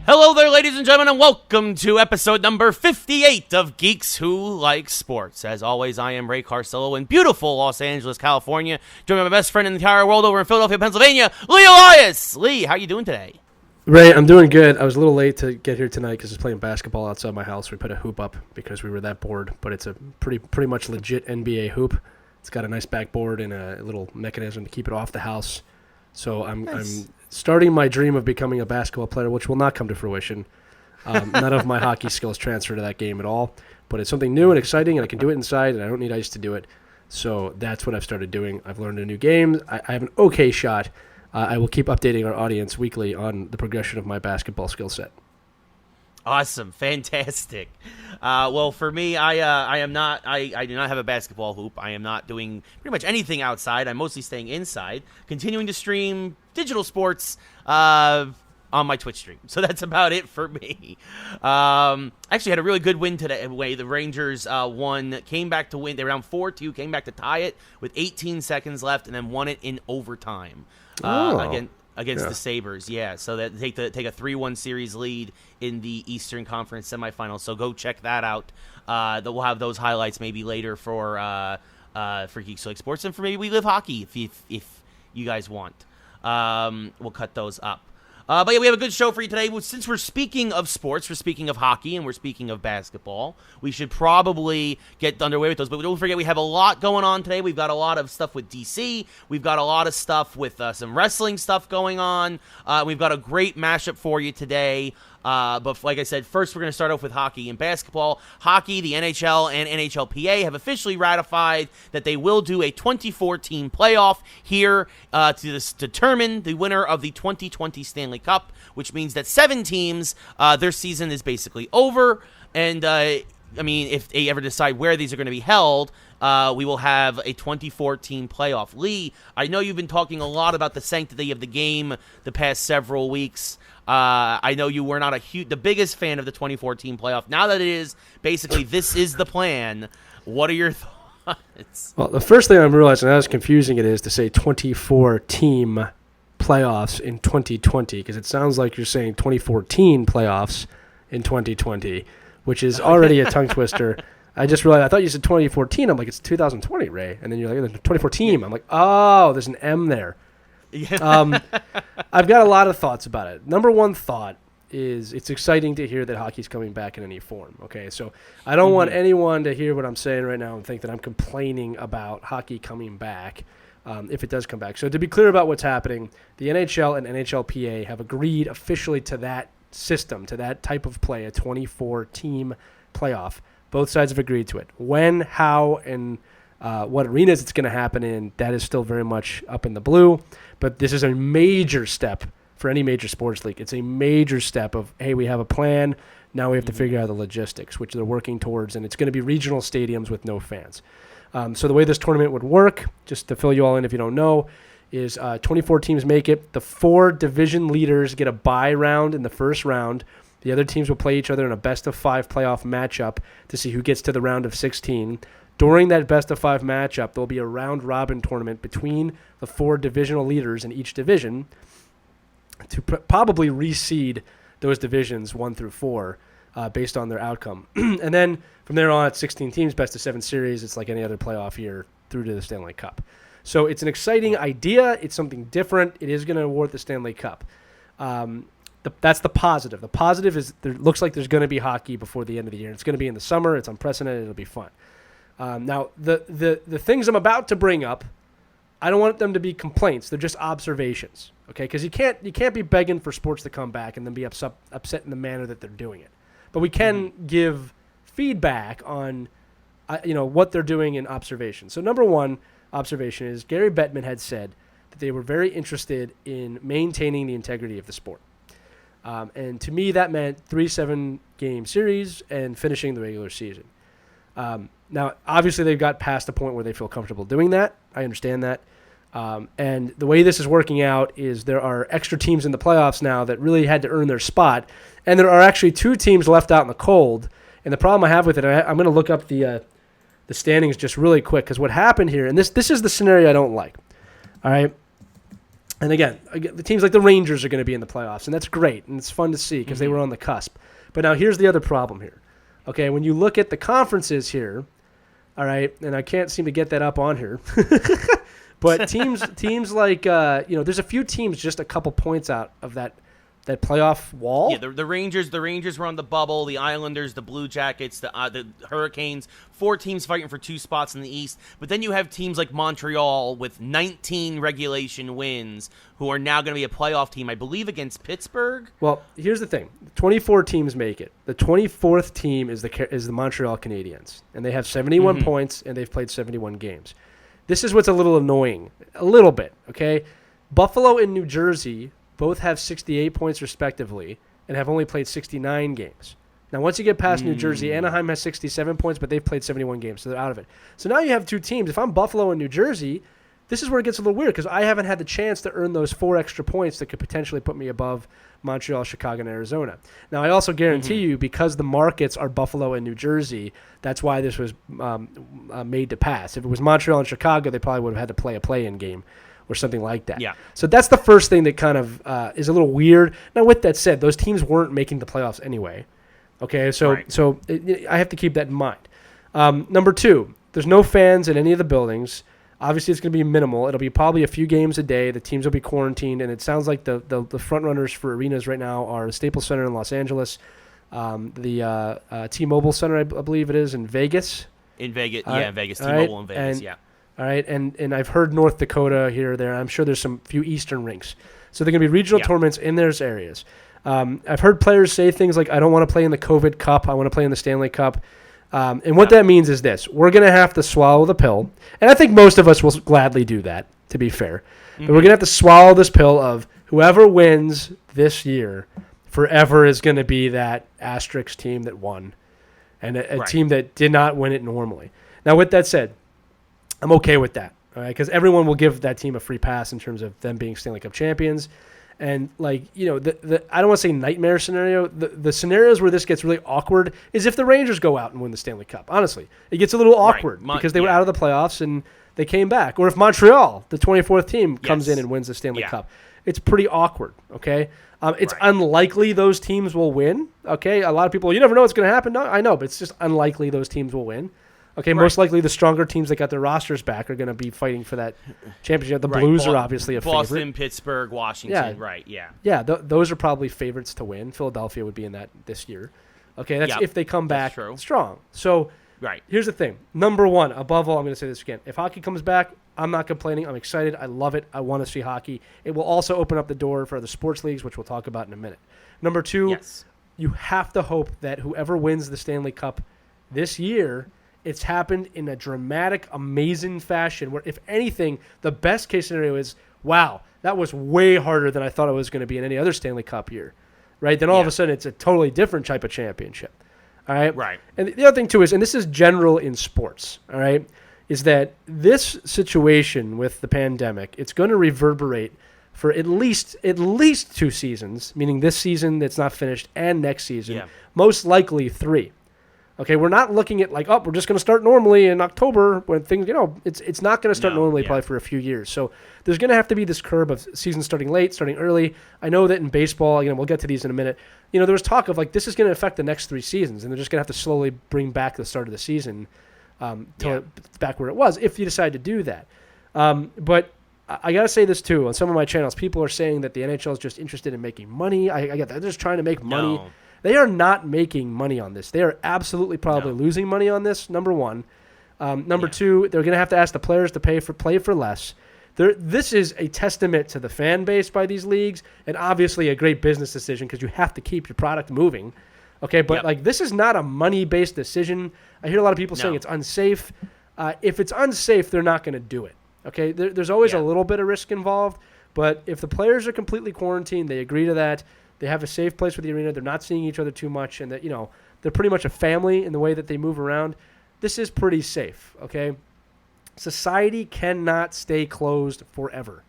Hello there, ladies and gentlemen, and welcome to episode number 58 of Geeks Who Like Sports. As always, I am Ray Carcillo in beautiful Los Angeles, California, joined by my best friend in the entire world over in Philadelphia, Pennsylvania, Lee Elias. Lee, how you doing today? Ray, I'm doing good. I was a little late to get here tonight because I was playing basketball outside my house. We put a hoop up because we were that bored, but it's a pretty much legit NBA hoop. It's got a nice backboard and a little mechanism to keep it off the house. So I'm starting my dream of becoming a basketball player, which will not come to fruition. None of my hockey skills transfer to that game at all. But it's something new and exciting, and I can do it inside, and I don't need ice to do it. So that's what I've started doing. I've learned a new game. I have an okay shot. I will keep updating our audience weekly on the progression of my basketball skill set. Awesome, fantastic. Well, for me, I do not have a basketball hoop. I am not doing pretty much anything outside. I'm mostly staying inside, continuing to stream digital sports on my Twitch stream. So that's about it for me. Actually had a really good win today. The Rangers won, came back to win. They were down 4-2, came back to tie it with 18 seconds left, and then won it in overtime. Against the Sabres, so that take a 3-1 series lead in the Eastern Conference semifinals. So go check that out. We'll have those highlights maybe later for Geeks Who Like Sports and for maybe We Live Hockey if you guys want. We'll cut those up. But yeah, we have a good show for you today. Since we're speaking of sports, we're speaking of hockey, and we're speaking of basketball, we should probably get underway with those. But don't forget, we have a lot going on today. We've got a lot of stuff with DC. We've got a lot of stuff with some wrestling stuff going on. We've got a great mashup for you today. But like I said, first we're going to start off with hockey and basketball. Hockey, the NHL and NHLPA have officially ratified that they will do a 24-team playoff here to determine the winner of the 2020 Stanley Cup, which means that 7 teams, their season is basically over. And, if they ever decide where these are going to be held, we will have a 24-team playoff. Lee, I know you've been talking a lot about the sanctity of the game the past several weeks. I know you were not the biggest fan of the 24-team playoff. Now that it is, basically, this is the plan. What are your thoughts? Well, the first thing I'm realizing how confusing it is to say 24-team playoffs in 2020, because it sounds like you're saying 2014 playoffs in 2020, which is already a tongue twister. I just realized, I thought you said 2014. I'm like, it's 2020, Ray. And then you're like, there's 24-team. I'm like, oh, there's an M there. Yeah. I've got a lot of thoughts about it. Number one thought is it's exciting to hear that hockey's coming back in any form. Okay, so I don't want anyone to hear what I'm saying right now and think that I'm complaining about hockey coming back if it does come back. So to be clear about what's happening, the NHL and NHLPA have agreed officially to that system, to that type of play, a 24-team playoff. Both sides have agreed to it. When, how, and what arenas it's going to happen in, that is still very much up in the blue. But this is a major step for any major sports league. It's a major step of, hey, we have a plan. Now we have to figure out the logistics, which they're working towards. And it's going to be regional stadiums with no fans. So the way this tournament would work, just to fill you all in if you don't know, is 24 teams make it. The 4 division leaders get a bye round in the first round. The other teams will play each other in a best-of-5 playoff matchup to see who gets to the round of 16. During that best-of-5 matchup, there will be a round-robin tournament between the 4 divisional leaders in each division to probably reseed those divisions 1 through 4 based on their outcome. And then from there on, it's 16 teams, best-of-7 series. It's like any other playoff year through to the Stanley Cup. So it's an exciting idea. It's something different. It is going to award the Stanley Cup. That's the positive. The positive is there looks like there's going to be hockey before the end of the year. It's going to be in the summer. It's unprecedented. It'll be fun. Now, the things I'm about to bring up, I don't want them to be complaints. They're just observations, okay? Because you can't be begging for sports to come back and then be upset in the manner that they're doing it. But we can give feedback on, what they're doing in observation. So number one observation is Gary Bettman had said that they were very interested in maintaining the integrity of the sport. And to me, that meant 3 7-game series and finishing the regular season. Now, obviously, they've got past the point where they feel comfortable doing that. I understand that. And the way this is working out is there are extra teams in the playoffs now that really had to earn their spot. And there are actually 2 teams left out in the cold. And the problem I have with it, I'm going to look up the standings just really quick, because what happened here, and this is the scenario I don't like. All right. And again, the teams like the Rangers are going to be in the playoffs, and that's great, and it's fun to see because they were on the cusp. But now here's the other problem here. Okay, when you look at the conferences here, all right, and I can't seem to get that up on here, but teams like there's a few teams just a couple points out of that playoff wall. Yeah, the Rangers were on the bubble. The Islanders, the Blue Jackets, the Hurricanes. 4 teams fighting for 2 spots in the East. But then you have teams like Montreal with 19 regulation wins, who are now going to be a playoff team, I believe, against Pittsburgh. Well, here's the thing: 24 teams make it. The 24th team is the Montreal Canadiens, and they have 71 points, and they've played 71 games. This is what's a little annoying, a little bit. Okay, Buffalo and New Jersey both have 68 points respectively and have only played 69 games. Now, once you get past New Jersey, Anaheim has 67 points, but they've played 71 games, so they're out of it. So now you have 2 teams. If I'm Buffalo and New Jersey, this is where it gets a little weird because I haven't had the chance to earn those 4 extra points that could potentially put me above Montreal, Chicago, and Arizona. Now, I also guarantee you, because the markets are Buffalo and New Jersey, that's why this was made to pass. If it was Montreal and Chicago, they probably would have had to play a play-in game or something like that. Yeah. So that's the first thing that kind of is a little weird. Now, with that said, those teams weren't making the playoffs anyway. Okay, so I have to keep that in mind. Number 2, there's no fans in any of the buildings. Obviously, it's going to be minimal. It'll be probably a few games a day. The teams will be quarantined, and it sounds like the front runners for arenas right now are the Staples Center in Los Angeles, the T-Mobile Center, I believe it is, in Vegas. In Vegas, Vegas, T-Mobile in Vegas, All right, and I've heard North Dakota here or there. I'm sure there's some few Eastern rinks. So they're going to be regional tournaments in those areas. I've heard players say things like, I don't want to play in the COVID Cup. I want to play in the Stanley Cup. And what that means is this. We're going to have to swallow the pill. And I think most of us will gladly do that, to be fair. But we're going to have to swallow this pill of whoever wins this year forever is going to be that asterisk team that won and a team that did not win it normally. Now, with that said, I'm okay with that, all right? Because everyone will give that team a free pass in terms of them being Stanley Cup champions. And, I don't want to say nightmare scenario. The scenarios where this gets really awkward is if the Rangers go out and win the Stanley Cup. Honestly, it gets a little awkward because they were out of the playoffs and they came back. Or if Montreal, the 24th team, comes in and wins the Stanley Cup. It's pretty awkward, okay? It's unlikely those teams will win, okay? A lot of people, you never know what's going to happen. No, I know, but it's just unlikely those teams will win. Okay, most likely the stronger teams that got their rosters back are going to be fighting for that championship. The Blues are obviously a favorite. Boston, Pittsburgh, Washington, those are probably favorites to win. Philadelphia would be in that this year. Okay, that's if they come back strong. So here's the thing. Number 1, above all, I'm going to say this again. If hockey comes back, I'm not complaining. I'm excited. I love it. I want to see hockey. It will also open up the door for the sports leagues, which we'll talk about in a minute. Number 2, you have to hope that whoever wins the Stanley Cup this year, it's happened in a dramatic, amazing fashion where, if anything, the best case scenario is, wow, that was way harder than I thought it was going to be in any other Stanley Cup year, right? Then all of a sudden it's a totally different type of championship, all right? Right. And the other thing, too, is, and this is general in sports, all right, is that this situation with the pandemic, it's going to reverberate for at least 2 seasons, meaning this season that's not finished and next season, most likely 3. Okay, we're not looking at like, we're just going to start normally in October when things, it's not going to start normally probably for a few years. So there's going to have to be this curve of seasons starting late, starting early. I know that in baseball, we'll get to these in a minute. There was talk of like this is going to affect the next 3 seasons, and they're just going to have to slowly bring back the start of the season till it's back where it was if you decide to do that. But I got to say this too. On some of my channels, people are saying that the NHL is just interested in making money. I get that. They're just trying to make money. They are not making money on this. They are absolutely probably losing money on this, number 1. Number 2, they're going to have to ask the players to play for less. This is a testament to the fan base by these leagues and obviously a great business decision because you have to keep your product moving. Okay, but this is not a money-based decision. I hear a lot of people saying it's unsafe. If it's unsafe, they're not going to do it. Okay, there's always a little bit of risk involved, but if the players are completely quarantined, they agree to that. They have a safe place with the arena. They're not seeing each other too much, and that they're pretty much a family in the way that they move around. This is pretty safe, okay? Society cannot stay closed forever,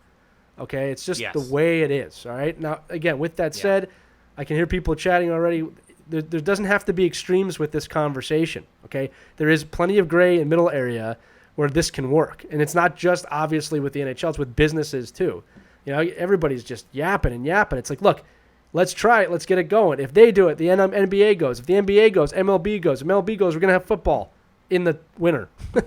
okay? It's just the way it is, all right? Now, again, with that said, I can hear people chatting already. There doesn't have to be extremes with this conversation, okay? There is plenty of gray and middle area where this can work, and it's not just obviously with the NHL. It's with businesses too. Everybody's just yapping and yapping. It's like, look, let's try it. Let's get it going. If they do it, the NBA goes. If the NBA goes, MLB goes. If MLB goes, we're going to have football in the winter. All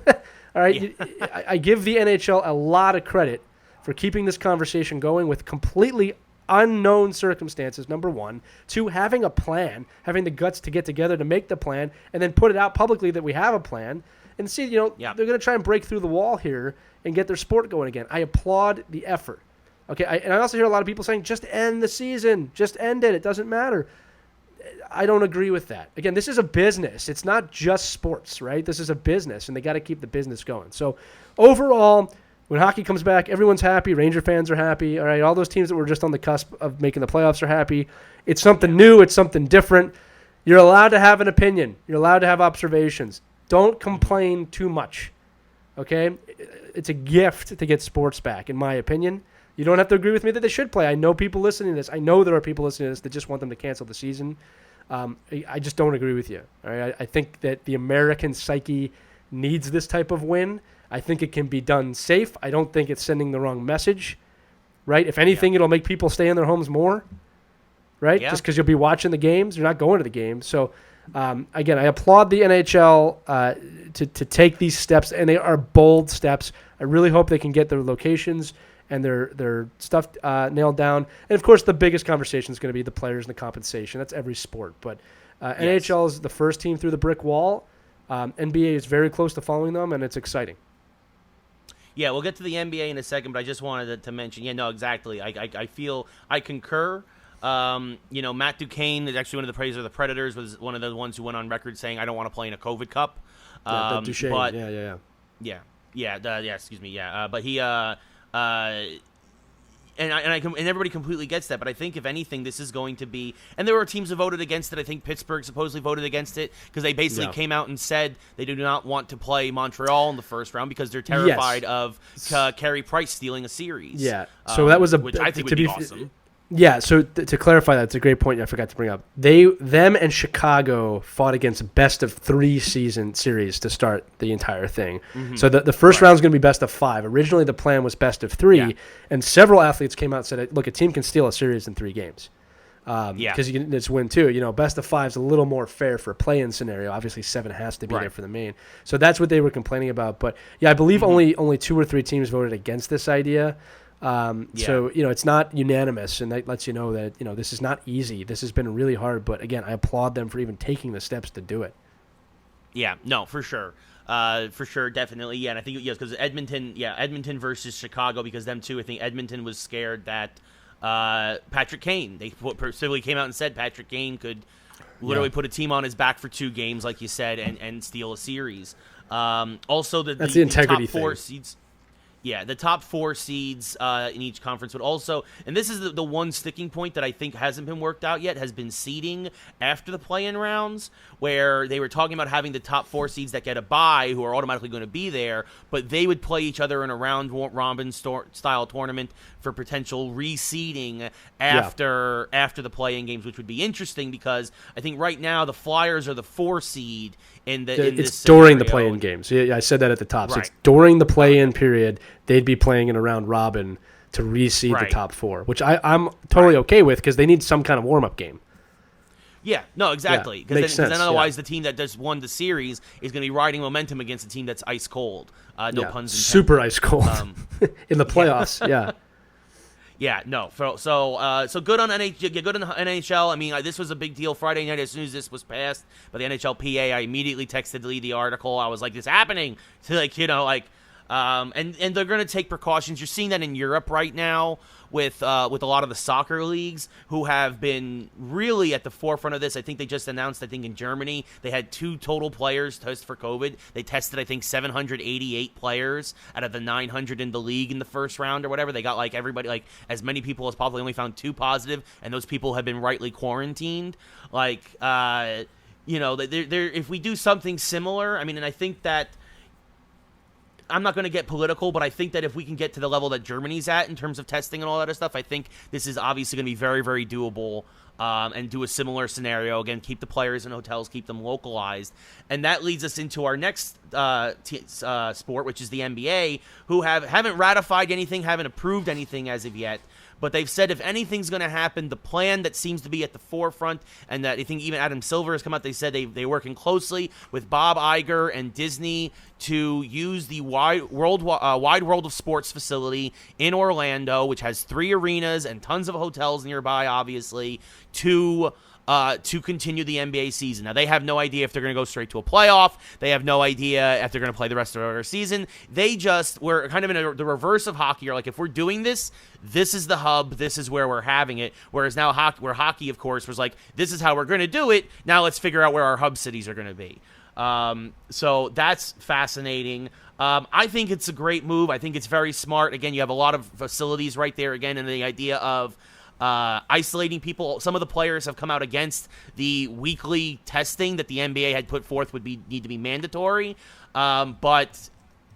right? Yeah. I give the NHL a lot of credit for keeping this conversation going with completely unknown circumstances, number one. Two, having a plan, having the guts to get together to make the plan, and then put it out publicly that we have a plan. And see, they're going to try and break through the wall here and get their sport going again. I applaud the effort. Okay, and I also hear a lot of people saying, just end the season. Just end it. It doesn't matter. I don't agree with that. Again, this is a business. It's not just sports, right? This is a business, and they got to keep the business going. So overall, when hockey comes back, everyone's happy. Ranger fans are happy. All right, all those teams that were just on the cusp of making the playoffs are happy. It's something new. It's something different. You're allowed to have an opinion. You're allowed to have observations. Don't complain too much, okay? It's a gift to get sports back, in my opinion. You don't have to agree with me that they should play. I know people listening to this. I know there are people listening to this that just want them to cancel the season. I just don't agree with you. All right? I think that the American psyche needs this type of win. I think it can be done safe. I don't think it's sending the wrong message, right? If anything, it'll make people stay in their homes more, right? Just because you'll be watching the games. You're not going to the games. So, again, I applaud the NHL to take these steps, and they are bold steps. I really hope they can get their locations and their stuff nailed down. And, of course, the biggest conversation is going to be the players and the compensation. That's every sport. But NHL is the first team through the brick wall. NBA is very close to following them, and it's exciting. Yeah, we'll get to the NBA in a second, but I just wanted to mention, exactly. I feel I concur. Matt Duchene is actually one of the players of the Predators, was one of the ones who went on record saying, I don't want to play in a COVID Cup. Duchene, but he and everybody completely gets that, but I think if anything, this is going to be, and there were teams who voted against it. I think Pittsburgh supposedly voted against it because they basically came out and said they do not want to play Montreal in the first round because they're terrified of Carey Price stealing a series. Yeah, so that was which I think would be awesome. Yeah, so to clarify that, it's a great point I forgot to bring up. Them and Chicago fought against best of 3 season series to start the entire thing. Mm-hmm. So the first round is going to be best of 5. Originally, the plan was best of 3, and several athletes came out and said, look, a team can steal a series in 3 games. Because you can just win 2. Best of 5 is a little more fair for a play-in scenario. Obviously, 7 has to be there for the main. So that's what they were complaining about. But, I believe only 2 or 3 teams voted against this idea. So, it's not unanimous, and that lets you know that, this is not easy. This has been really hard, but again, I applaud them for even taking the steps to do it. Yeah, no, for sure. For sure, definitely. Yeah, and I think, because Edmonton versus Chicago, because them too, I think Edmonton was scared that Patrick Kane, they specifically came out and said Patrick Kane could literally put a team on his back for 2 games, like you said, and steal a series. Also, that's the integrity top 4 seeds. Yeah, the top 4 seeds in each conference would also, and this is the one sticking point that I think hasn't been worked out yet, has been seeding after the play-in rounds, where they were talking about having the top 4 seeds that get a bye, who are automatically going to be there, but they would play each other in a round-robin style tournament for potential reseeding after the play-in games, which would be interesting because I think right now the Flyers are the 4 seed in this during scenario. The play-in games. Yeah, I said that at the top. So it's during the play-in period, they'd be playing in a round robin to reseed the top 4, which I'm totally okay with because they need some kind of warm-up game. Yeah, no, exactly. Because then otherwise the team that just won the series is going to be riding momentum against a team that's ice cold. No puns intended. Super ice cold in the playoffs. Yeah. Yeah, no. So good on NHL. I mean, this was a big deal Friday night as soon as this was passed by the NHLPA. I immediately texted Lee the article. I was like, "This is happening." And they're going to take precautions. You're seeing that in Europe right now with a lot of the soccer leagues who have been really at the forefront of this. I think they just announced, in Germany, they had 2 total players test for COVID. They tested, 788 players out of the 900 in the league in the first round or whatever. They got, everybody, as many people as possible. They only found 2 positive, and those people have been rightly quarantined. If we do something similar, and I think that I'm not going to get political, but I think that if we can get to the level that Germany's at in terms of testing and all that other stuff, I think this is obviously going to be very, very doable. And do a similar scenario again. Keep the players in hotels, keep them localized, and that leads us into our next sport, which is the NBA, who haven't ratified anything, haven't approved anything as of yet. But they've said if anything's going to happen, the plan that seems to be at the forefront, and that I think even Adam Silver has come out, they said they're working closely with Bob Iger and Disney to use the Wide World of Sports facility in Orlando, which has 3 arenas and tons of hotels nearby, obviously, to continue the NBA season. Now, they have no idea if they're going to go straight to a playoff. They have no idea if they're going to play the rest of their season. They just were kind of in the reverse of hockey. You're like, if we're doing this, this is the hub. This is where we're having it. Whereas now hockey, of course, was like, this is how we're going to do it. Now let's figure out where our hub cities are going to be. So that's fascinating. I think it's a great move. I think it's very smart. Again, you have a lot of facilities right there again, and the idea of isolating people. Some of the players have come out against the weekly testing that the NBA had put forth need to be mandatory. But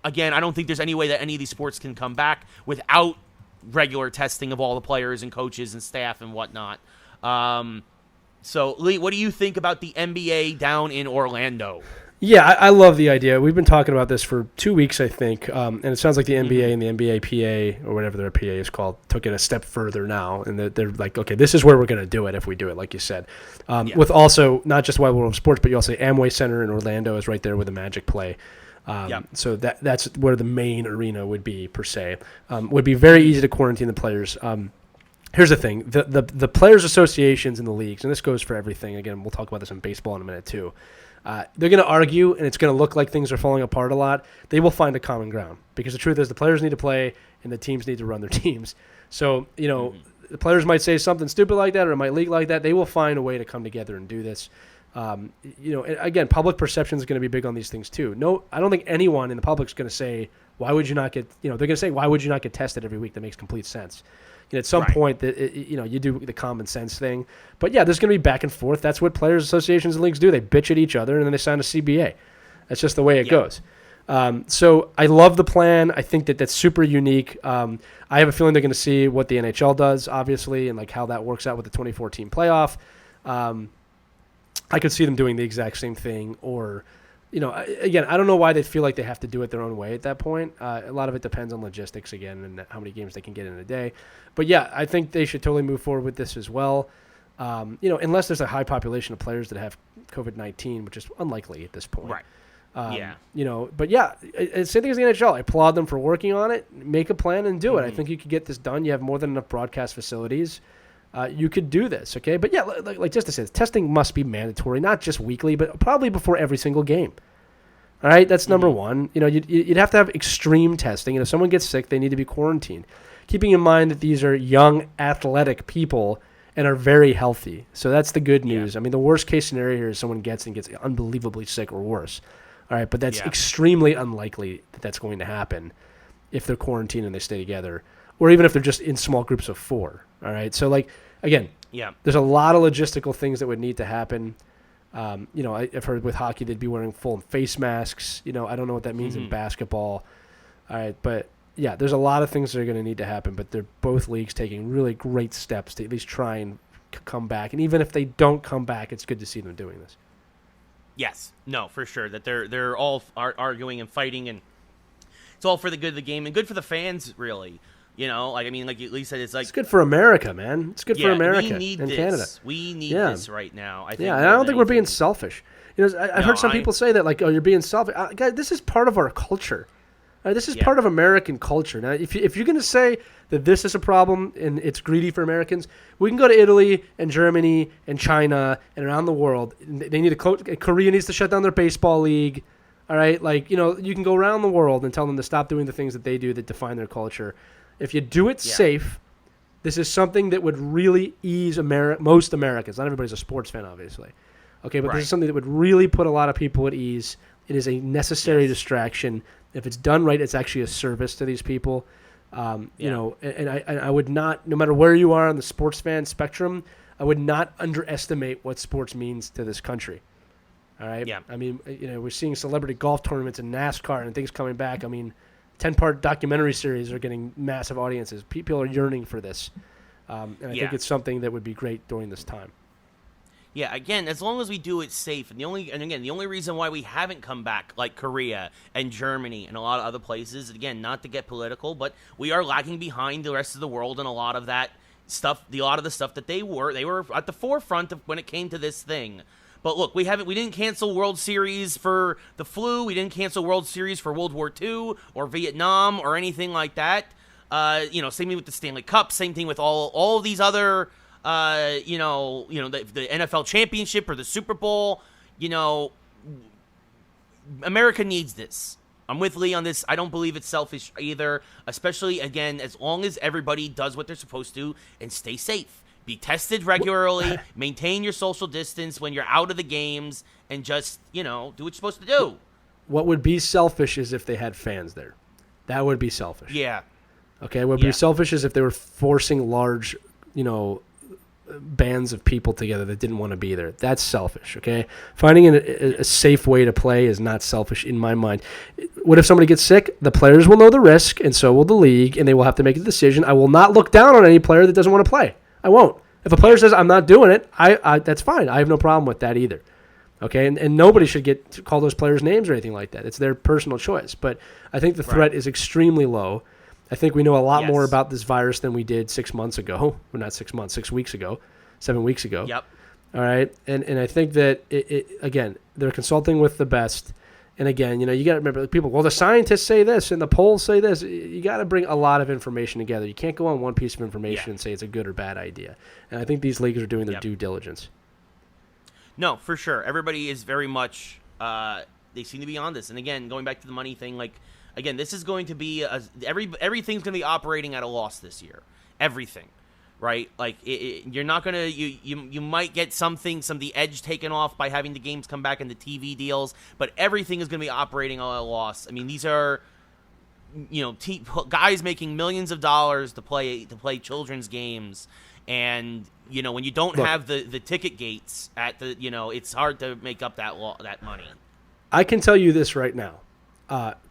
again, I don't think there's any way that any of these sports can come back without regular testing of all the players and coaches and staff and whatnot. So, Lee, what do you think about the NBA down in Orlando? Yeah, I love the idea. We've been talking about this for 2 weeks, I think, and it sounds like the NBA and the NBA PA, or whatever their PA is called, took it a step further now, and they're like, okay, this is where we're going to do it if we do it, like you said. With also, not just Wide World of Sports, but you also Amway Center in Orlando is right there where the Magic play. So that's where the main arena would be, per se. Would be very easy to quarantine the players. Here's the thing. The players' associations in the leagues, and this goes for everything. Again, we'll talk about this in baseball in a minute, too. They're going to argue, and it's going to look like things are falling apart a lot. They will find a common ground because the truth is the players need to play and the teams need to run their teams. So, the players might say something stupid like that or it might leak like that. They will find a way to come together and do this. And again, public perception is going to be big on these things too. No, I don't think anyone in the public is going to say, why would you not get, they're going to say, why would you not get tested every week? That makes complete sense. At some point, that you do the common sense thing. But, yeah, there's going to be back and forth. That's what players' associations and leagues do. They bitch at each other, and then they sign a CBA. That's just the way it goes. So I love the plan. I think that's super unique. I have a feeling they're going to see what the NHL does, obviously, and like how that works out with the 2014 playoff. I could see them doing the exact same thing or – again, I don't know why they feel like they have to do it their own way at that point. A lot of it depends on logistics, again, and how many games they can get in a day. But, yeah, I think they should totally move forward with this as well. Unless there's a high population of players that have COVID-19, which is unlikely at this point. Right. But, yeah, same thing as the NHL. I applaud them for working on it. Make a plan and do it. I think you could get this done. You have more than enough broadcast facilities. You could do this, okay? But, yeah, like just to say, testing must be mandatory, not just weekly, but probably before every single game. All right, that's number one. You'd have to have extreme testing, and if someone gets sick, they need to be quarantined. Keeping in mind that these are young, athletic people and are very healthy. So that's the good news. I mean, the worst-case scenario here is someone gets unbelievably sick or worse. All right, but that's extremely unlikely that that's going to happen if they're quarantined and they stay together, or even if they're just in small groups of 4. All right, so again, there's a lot of logistical things that would need to happen. I've heard with hockey they'd be wearing full face masks. I don't know what that means in basketball. All right, but yeah, there's a lot of things that are going to need to happen. But they're both leagues taking really great steps to at least try and come back. And even if they don't come back, it's good to see them doing this. Yes, no, for sure. That they're all arguing and fighting, and it's all for the good of the game and good for the fans, really. Like Lee said, it's good for America, man. It's good for America and Canada. We need this right now. I think. Yeah, and I don't think we're being selfish. I've heard some people say that, you're being selfish. Guys, this is part of our culture. This is part of American culture. Now, if you're going to say that this is a problem and it's greedy for Americans, we can go to Italy and Germany and China and around the world. They need Korea needs to shut down their baseball league. All right, you can go around the world and tell them to stop doing the things that they do that define their culture. If you do it safe, this is something that would really ease most Americans. Not everybody's a sports fan, obviously. Okay, but this is something that would really put a lot of people at ease. It is a necessary distraction. If it's done right, it's actually a service to these people. And I would not, no matter where you are on the sports fan spectrum, I would not underestimate what sports means to this country. All right? Yeah. I mean, we're seeing celebrity golf tournaments and NASCAR and things coming back. I mean, 10-part documentary series are getting massive audiences. People are yearning for this. And I think it's something that would be great during this time. Yeah, again, as long as we do it safe, and the only reason why we haven't come back, like Korea and Germany and a lot of other places, again, not to get political, but we are lagging behind the rest of the world in a lot of that stuff, a lot of the stuff that they were at the forefront of when it came to this thing. But look, we didn't cancel World Series for the flu, we didn't cancel World Series for World War II or Vietnam or anything like that. Same thing with the Stanley Cup, same thing with all of these other. The NFL championship or the Super Bowl, America needs this. I'm with Lee on this. I don't believe it's selfish either, especially, again, as long as everybody does what they're supposed to and stay safe. Be tested regularly, maintain your social distance when you're out of the games, and just, do what you're supposed to do. What would be selfish is if they had fans there. That would be selfish. Yeah. Okay, what would be selfish is if they were forcing large, bands of people together that didn't want to be there. That's selfish, okay? Finding a safe way to play is not selfish in my mind. What if somebody gets sick? The players will know the risk, and so will the league, and they will have to make a decision. I will not look down on any player that doesn't want to play. I won't. If a player says, I'm not doing it, I that's fine. I have no problem with that either. Okay, and nobody should get to call those players names or anything like that. It's their personal choice. But I think the threat is extremely low. I think we know a lot more about this virus than we did 6 months ago. Well, not 6 months, 6 weeks ago, 7 weeks ago. Yep. All right. And I think that, again, they're consulting with the best. And again, you got to remember, people, well, the scientists say this and the polls say this. You got to bring a lot of information together. You can't go on one piece of information and say it's a good or bad idea. And I think these leagues are doing their due diligence. No, for sure. Everybody is very much, they seem to be on this. And again, going back to the money thing, again, this is going to be everything's going to be operating at a loss this year. Everything, right? You're not going to you might get the edge taken off by having the games come back in the TV deals, but everything is going to be operating at a loss. I mean, these are guys making millions of dollars to play children's games, and when you don't have the ticket gates at the it's hard to make up that money. I can tell you this right now.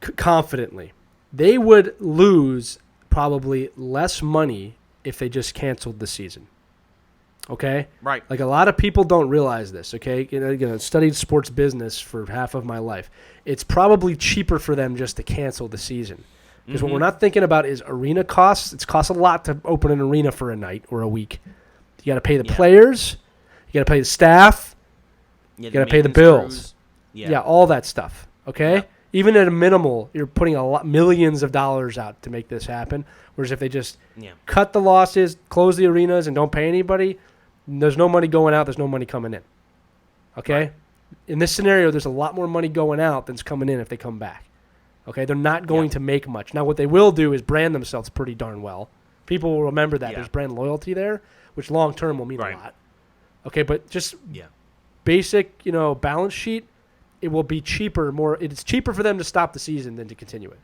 Confidently, they would lose probably less money if they just canceled the season. Okay? Right. A lot of people don't realize this, okay? I studied sports business for half of my life. It's probably cheaper for them just to cancel the season. Because what we're not thinking about is arena costs. It costs a lot to open an arena for a night or a week. You got to pay the players. You got to pay the staff. You got to pay the bills. Yeah, all that stuff, okay? Yeah. Even at a minimal, you're putting millions of dollars out to make this happen. Whereas if they just cut the losses, close the arenas, and don't pay anybody, there's no money going out, there's no money coming in. Okay? Right. In this scenario, there's a lot more money going out than's coming in if they come back. Okay? They're not going to make much. Now, what they will do is brand themselves pretty darn well. People will remember that. There's brand loyalty there, which long-term will mean a lot. Okay, but just basic, balance sheet, it will be cheaper. It's cheaper for them to stop the season than to continue it.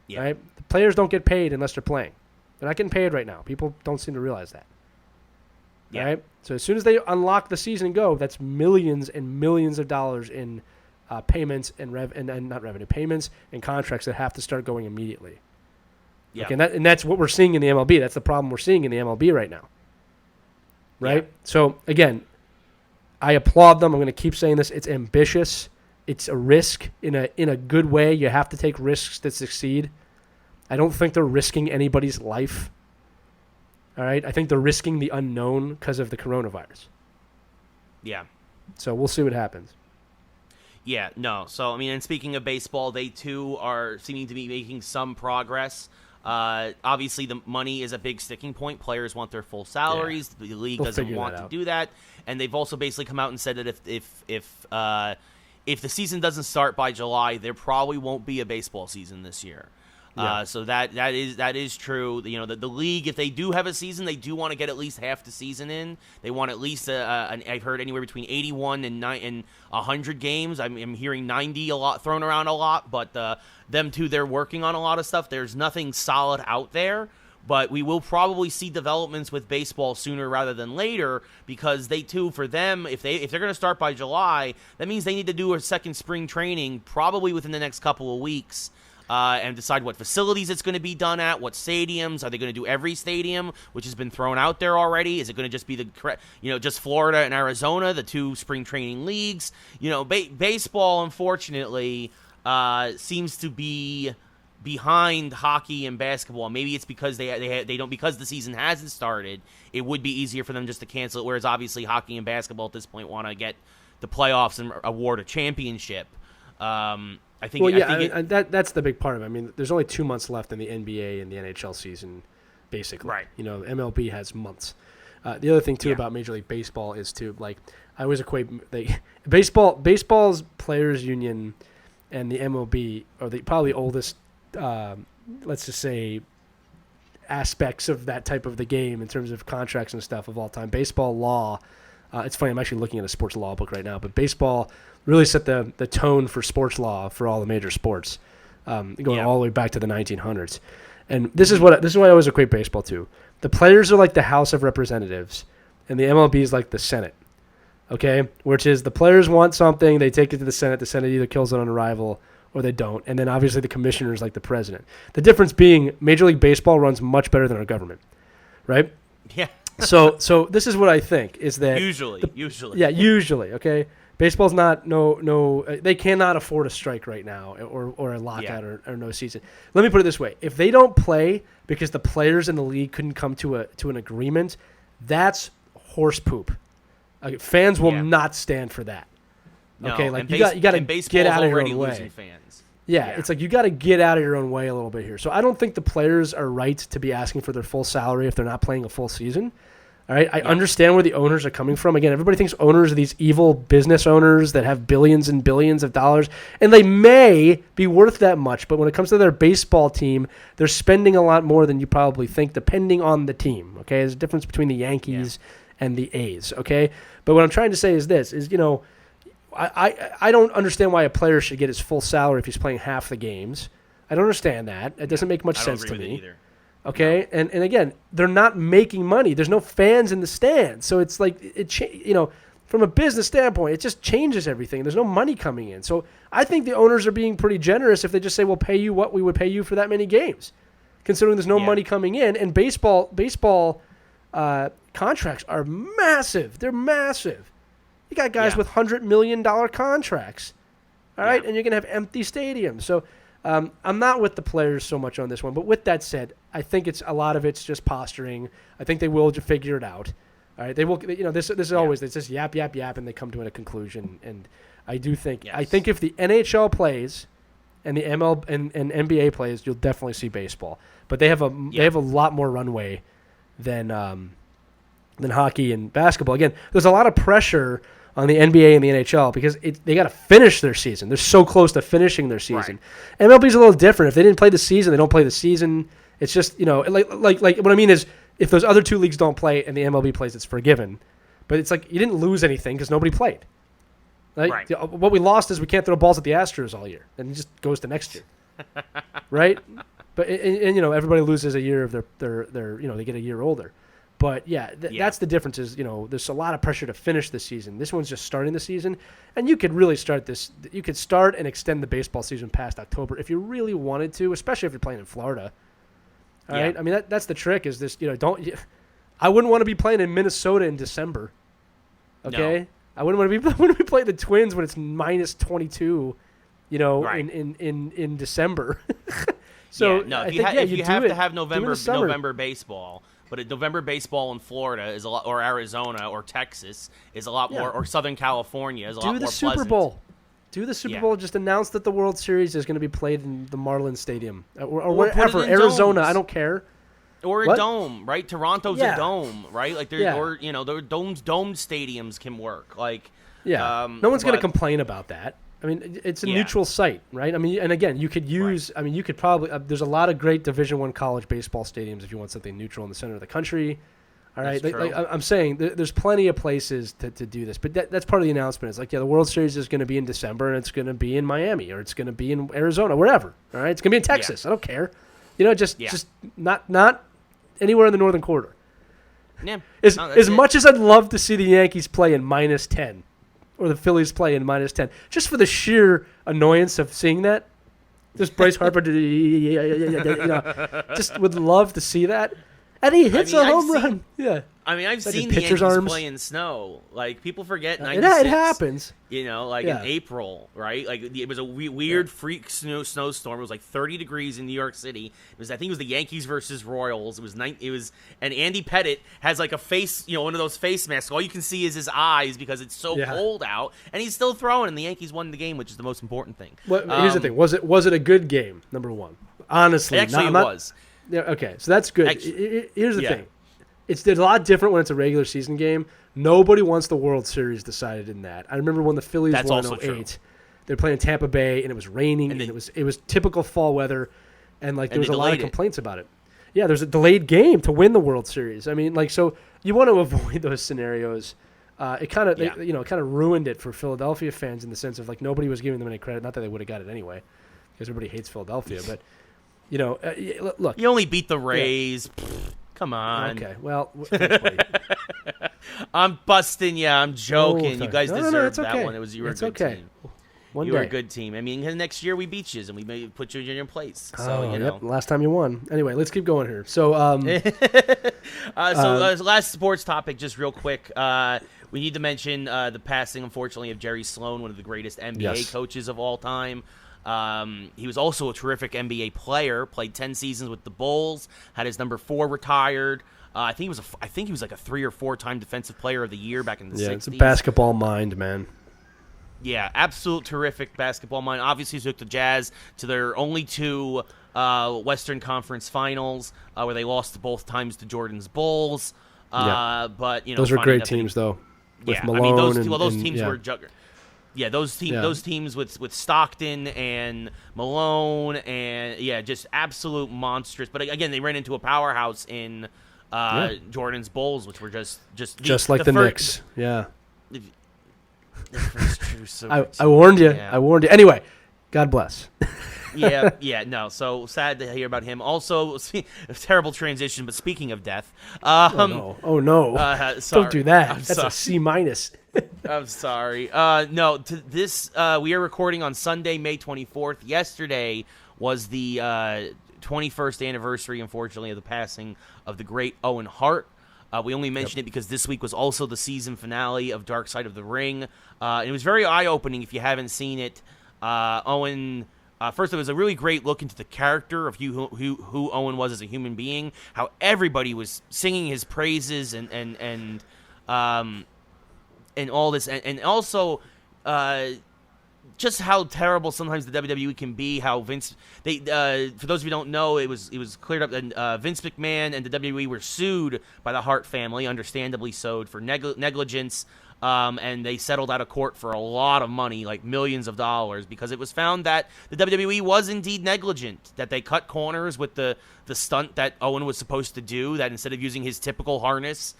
Yeah. Right? The players don't get paid unless they're playing. They're not getting paid right now. People don't seem to realize that. Yeah. Right? So as soon as they unlock the season and go, that's millions and millions of dollars in payments and not revenue, payments and contracts that have to start going immediately. Yeah. Okay, and that's what we're seeing in the MLB. That's the problem we're seeing in the MLB right now. Right? Yeah. So again, I applaud them. I'm going to keep saying this. It's ambitious. It's a risk in a good way. You have to take risks to succeed. I don't think they're risking anybody's life. All right? I think they're risking the unknown because of the coronavirus. Yeah. So we'll see what happens. Yeah, no. So, and speaking of baseball, they too are seeming to be making some progress. Obviously, the money is a big sticking point. Players want their full salaries. Yeah. The league doesn't want to do that. And they've also basically come out and said that if the season doesn't start by July, there probably won't be a baseball season this year. Yeah. So that is true. The league, if they do have a season, they do want to get at least half the season in. They want at least I've heard anywhere between 81 and 100 games. I'm hearing 90 thrown around a lot, but them too, they're working on a lot of stuff. There's nothing solid out there, but we will probably see developments with baseball sooner rather than later, because they too, for them, if they're going to start by July, that means they need to do a second spring training probably within the next couple of weeks. and decide what facilities it's going to be done at, what stadiums. Are they going to do every stadium, which has been thrown out there already? Is it going to just be just Florida and Arizona, the 2 spring training leagues? Baseball, unfortunately, seems to be behind hockey and basketball. Maybe it's because they don't, because the season hasn't started. It would be easier for them just to cancel it. Whereas obviously hockey and basketball at this point want to get the playoffs and award a championship. That's the big part of it. I mean, there's only 2 months left in the NBA and the NHL season, basically. Right. MLB has months. The other thing too about Major League Baseball is I always equate baseball's players union and the MLB are the probably oldest, let's just say, aspects of that type of the game in terms of contracts and stuff of all time. Baseball law. It's funny, I'm actually looking at a sports law book right now, but baseball really set the tone for sports law for all the major sports, going all the way back to the 1900s. And this is what I always equate baseball to. The players are like the House of Representatives, and the MLB is like the Senate. Okay, which is the players want something, they take it to the Senate. The Senate either kills it on arrival or they don't, and then obviously the commissioner is like the president. The difference being Major League Baseball runs much better than our government, right? Yeah. So this is what I think is that usually. Okay. Baseball's not they cannot afford a strike right now or a lockout or no season. Let me put it this way: if they don't play because the players in the league couldn't come to an agreement, that's horse poop. Fans will not stand for that. No, okay, like you got to get out of your own way. Fans. Yeah, it's like you got to get out of your own way a little bit here. So I don't think the players are right to be asking for their full salary if they're not playing a full season. All right, I understand where the owners are coming from. Again, everybody thinks owners are these evil business owners that have billions and billions of dollars, and they may be worth that much. But when it comes to their baseball team, they're spending a lot more than you probably think, depending on the team. Okay, there's a difference between the Yankees and the A's. Okay, but what I'm trying to say is this: I don't understand why a player should get his full salary if he's playing half the games. I don't understand that. It doesn't make much sense to me. Either. Okay, no. and again, they're not making money. There's no fans in the stands, so it's like from a business standpoint, it just changes everything. There's no money coming in, so I think the owners are being pretty generous if they just say we'll pay you what we would pay you for that many games, considering there's no money coming in. And baseball contracts are massive. They're massive. You got guys with $100 million contracts, all right, and you're gonna have empty stadiums. So. I'm not with the players so much on this one, but with that said, I think a lot of it's just posturing. I think they will figure it out. All right, they will. This is always it's just yap, and they come to a conclusion. And I do think I think if the NHL plays and the ML and NBA plays, you'll definitely see baseball. But they have a lot more runway than hockey and basketball. Again, there's a lot of pressure on the NBA and the NHL because they got to finish their season. They're so close to finishing their season. Right. MLB's a little different. If they didn't play the season, they don't play the season. It's just, like what I mean is if those other 2 leagues don't play and the MLB plays, it's forgiven. But it's like you didn't lose anything because nobody played. Right? What we lost is we can't throw balls at the Astros all year. And it just goes to next year. Right? But and everybody loses a year of their they get a year older. But that's the difference is, there's a lot of pressure to finish the season. This one's just starting the season, and you could really start this. You could start and extend the baseball season past October if you really wanted to, especially if you're playing in Florida. All right, I mean that's the trick is this. I wouldn't want to be playing in Minnesota in December. Okay, no. I wouldn't want to be playing the Twins when it's minus 22. In December. So if you have to have November baseball. But November baseball in Florida is a lot, or Arizona, or Texas is a lot more, or Southern California is a lot more pleasant. Do the Super Bowl. Do the Super Bowl. Just announce that the World Series is going to be played in the Marlins Stadium or wherever. Arizona, I don't care. Or a dome, right? Toronto's a dome, right? Like or domed stadiums can work. Like no one's going to complain about that. I mean, it's a neutral site, right? I mean, and again, you could use. Right. I mean, you could probably. There's a lot of great Division I college baseball stadiums if you want something neutral in the center of the country. All right, I'm saying there's plenty of places to do this, but that's part of the announcement. It's like, the World Series is going to be in December, and it's going to be in Miami, or it's going to be in Arizona, wherever. All right, it's going to be in Texas. I don't care. Just not anywhere in the Northern Quarter. Yeah. As much as I'd love to see the Yankees play in minus 10. Or the Phillies play in minus 10. Just for the sheer annoyance of seeing that, Just Bryce Harper, just would love to see that. And he hits a home run. Yeah. I mean, I've Like seen the pitcher's Yankees arms. play in snow. Like, people forget It 96. happens. You know, like in April, right? Like, it was a weird freak snowstorm. It was like 30 degrees in New York City. I think it was the Yankees versus Royals. And Andy Pettitte has like a face, one of those face masks. All you can see is his eyes because it's so cold out, and he's still throwing. And the Yankees won the game, which is the most important thing. Well, here's the thing: was it a good game? Number one, honestly, actually, it was. Yeah. Okay, so that's good. Here's the thing: it's a lot different when it's a regular season game. Nobody wants the World Series decided in that. I remember when the Phillies won in 2008. They're playing Tampa Bay, and it was raining, and it was typical fall weather, and like there was a lot of complaints about it. Yeah, there's a delayed game to win the World Series. I mean, like, so you want to avoid those scenarios. It kind of ruined it for Philadelphia fans in the sense of like nobody was giving them any credit. Not that they would have got it anyway, because everybody hates Philadelphia. But look, you only beat the Rays. Yeah. Come on. Okay, well, thanks, buddy. I'm busting you. I'm joking. You guys deserved that one. You were a good team. You were a good team. I mean, next year we beat you, and we may put you in your place. So, Yep, last time you won. Anyway, let's keep going here. So, last sports topic, just real quick. We need to mention the passing, unfortunately, of Jerry Sloan, one of the greatest NBA coaches of all time. He was also a terrific NBA player. Played 10 seasons with the Bulls. Had his number 4 retired. I think he was like a 3 or 4 time Defensive Player of the Year back in the 60s. Yeah, it's a basketball mind, man. Yeah, absolute terrific basketball mind. Obviously, took the Jazz to their only 2 Western Conference Finals, where they lost both times to Jordan's Bulls. But those were great teams, though. With Malone, I mean, those teams were juggernaut. Yeah, those teams with Stockton and Malone and just absolute monstrous. But again, they ran into a powerhouse in Jordan's Bulls, which were just like the Knicks. Yeah. I warned you. Yeah. I warned you. Anyway, God bless. No. So sad to hear about him. Also, a terrible transition. But speaking of death, oh no! Don't do that. That's a C-. I'm sorry. No, to this we are recording on Sunday, May 24th. Yesterday was the 21st anniversary, unfortunately, of the passing of the great Owen Hart. We only mention it because this week was also the season finale of Dark Side of the Ring. It was very eye-opening if you haven't seen it. Owen, first, it was a really great look into the character of who Owen was as a human being, how everybody was singing his praises and all this, and also just how terrible sometimes the WWE can be. How Vince, for those of you who don't know, it was cleared up that Vince McMahon and the WWE were sued by the Hart family, understandably so, for negligence, and they settled out of court for a lot of money, like millions of dollars, because it was found that the WWE was indeed negligent, that they cut corners with the stunt that Owen was supposed to do, that instead of using his typical harness,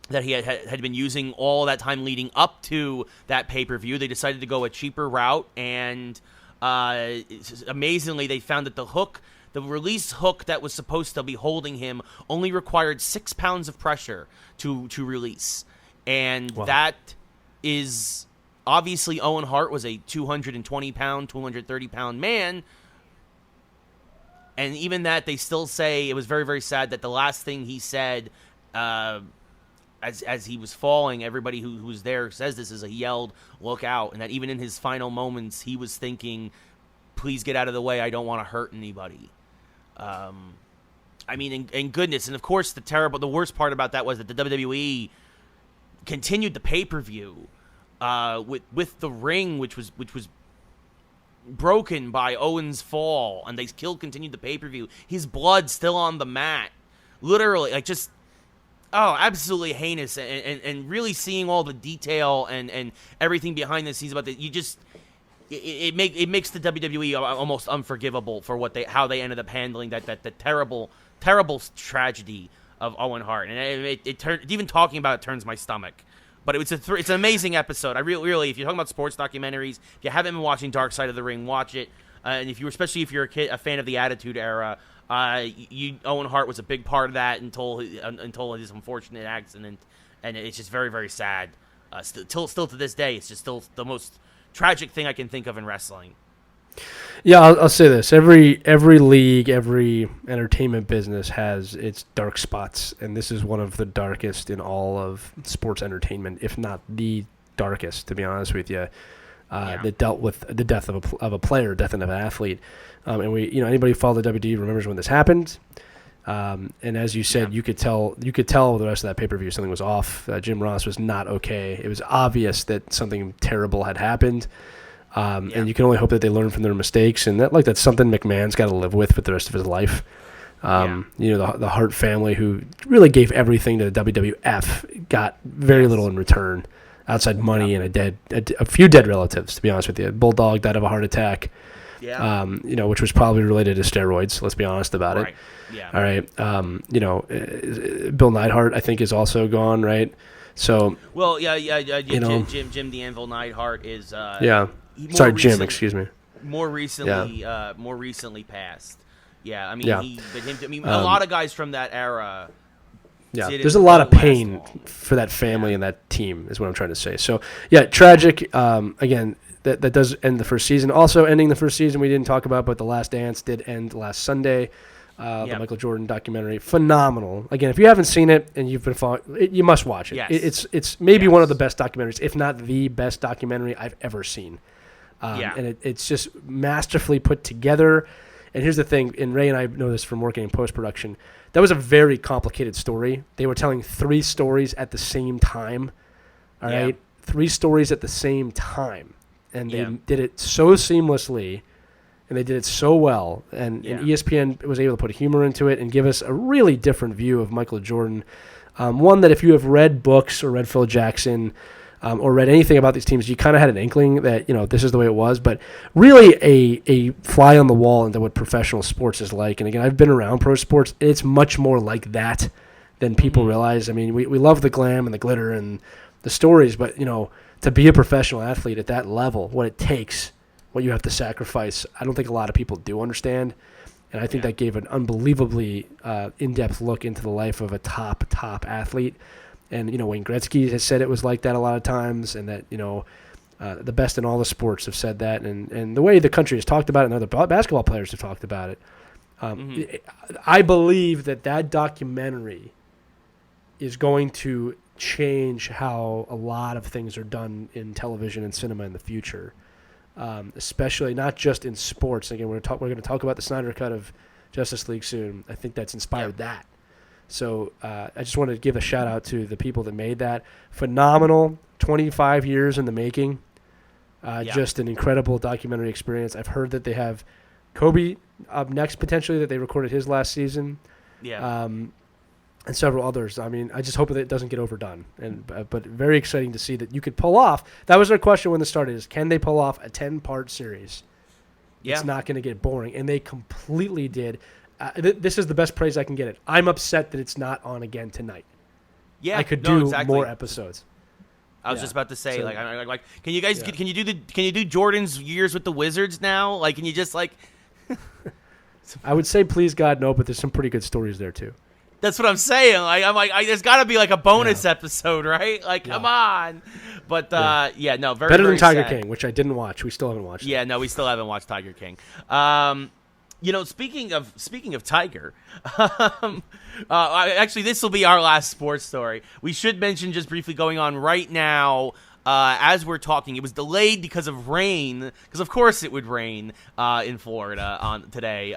that he had been using all that time leading up to that pay-per-view, they decided to go a cheaper route, and amazingly, they found that the release hook that was supposed to be holding him only required 6 pounds of pressure to release. And that is, obviously, Owen Hart was a 220-pound, 230-pound man, and even that, they still say, it was very, very sad that the last thing he said, as he was falling, everybody who was there says this, is he yelled, "Look out," and that even in his final moments, he was thinking, "Please get out of the way, I don't want to hurt anybody." I mean, and goodness, and of course, the worst part about that was that the WWE continued the pay-per-view with the ring, which was broken by Owen's fall, and they still continued the pay-per-view. His blood still on the mat, literally, like just. Oh, absolutely heinous, and really seeing all the detail and everything behind the scenes about that, it makes the WWE almost unforgivable for how they ended up handling that terrible tragedy of Owen Hart, and even talking about it turns my stomach. But it's an amazing episode. I really, if you're talking about sports documentaries, if you haven't been watching Dark Side of the Ring, watch it. And especially if you're a fan of the Attitude Era. Owen Hart was a big part of that until his unfortunate accident, and it's just very, very sad. Still to this day, it's just still the most tragic thing I can think of in wrestling. Yeah, I'll say this: every league, every entertainment business has its dark spots, and this is one of the darkest in all of sports entertainment, if not the darkest. To be honest with you, that dealt with the death of a player, death of an athlete, and anybody who followed the WD remembers when this happened. And as you said, you could tell the rest of that pay-per-view something was off. Jim Ross was not okay. It was obvious that something terrible had happened. And you can only hope that they learn from their mistakes, and that's something McMahon's got to live with for the rest of his life. The Hart family, who really gave everything to the WWF, got very little in return outside money and a few dead relatives. To be honest with you, Bulldog died of a heart attack. Which was probably related to steroids. Let's be honest about it. Yeah. All right. Bill Neidhart, I think, is also gone. Right. So. Well, Jim the Anvil Neidhart is. Jim. Excuse me. More recently passed. Yeah, I mean, a lot of guys from that era. Yeah, there's a lot of pain for that family and that team, is what I'm trying to say. So, tragic. Again, that does end the first season. Also, ending the first season, we didn't talk about, but The Last Dance did end last Sunday. The Michael Jordan documentary, phenomenal. Again, if you haven't seen it and you've been following, you must watch it. Yes. It's maybe one of the best documentaries, if not the best documentary I've ever seen. And it's just masterfully put together. And here's the thing, and Ray and I know this from working in post-production, that was a very complicated story. They were telling 3 stories at the same time, all right? 3 stories at the same time. And they did it so seamlessly, and they did it so well. And ESPN was able to put humor into it and give us a really different view of Michael Jordan. One that if you have read books or read Phil Jackson or read anything about these teams, you kind of had an inkling that, this is the way it was. But really a fly on the wall into what professional sports is like. And again, I've been around pro sports. It's much more like that than people realize. I mean, we love the glam and the glitter and the stories, but, to be a professional athlete at that level, what it takes, what you have to sacrifice, I don't think a lot of people do understand. And I think that gave an unbelievably in-depth look into the life of a top athlete. And, Wayne Gretzky has said it was like that a lot of times, and that, the best in all the sports have said that. And the way the country has talked about it, and other basketball players have talked about it, I believe that documentary is going to change how a lot of things are done in television and cinema in the future, especially not just in sports. Again, we're going to talk about the Snyder Cut of Justice League soon. I think that's inspired that. So I just wanted to give a shout out to the people that made that. Phenomenal, 25 years in the making. Just an incredible documentary experience. I've heard that they have Kobe up next potentially, that they recorded his last season. And several others. I mean, I just hope that it doesn't get overdone. But very exciting to see that you could pull off. That was our question when this started: is can they pull off a 10-part series? It's not going to get boring, and they completely did. This is the best praise I can get it. I'm upset that it's not on again tonight. I could do more episodes. I was just about to say, can you guys can you do Jordan's years with the Wizards now? Like, can you just I would say please God no, but there's some pretty good stories there too. That's what I'm saying. There's got to be a bonus episode, right? Come on. But very better than Tiger sad. King, which I didn't watch. We still haven't watched. Yeah, no, we still haven't watched Tiger King. Speaking of Tiger, actually, this will be our last sports story. We should mention just briefly going on right now. As we're talking, it was delayed because of rain, because of course it would rain in Florida on today.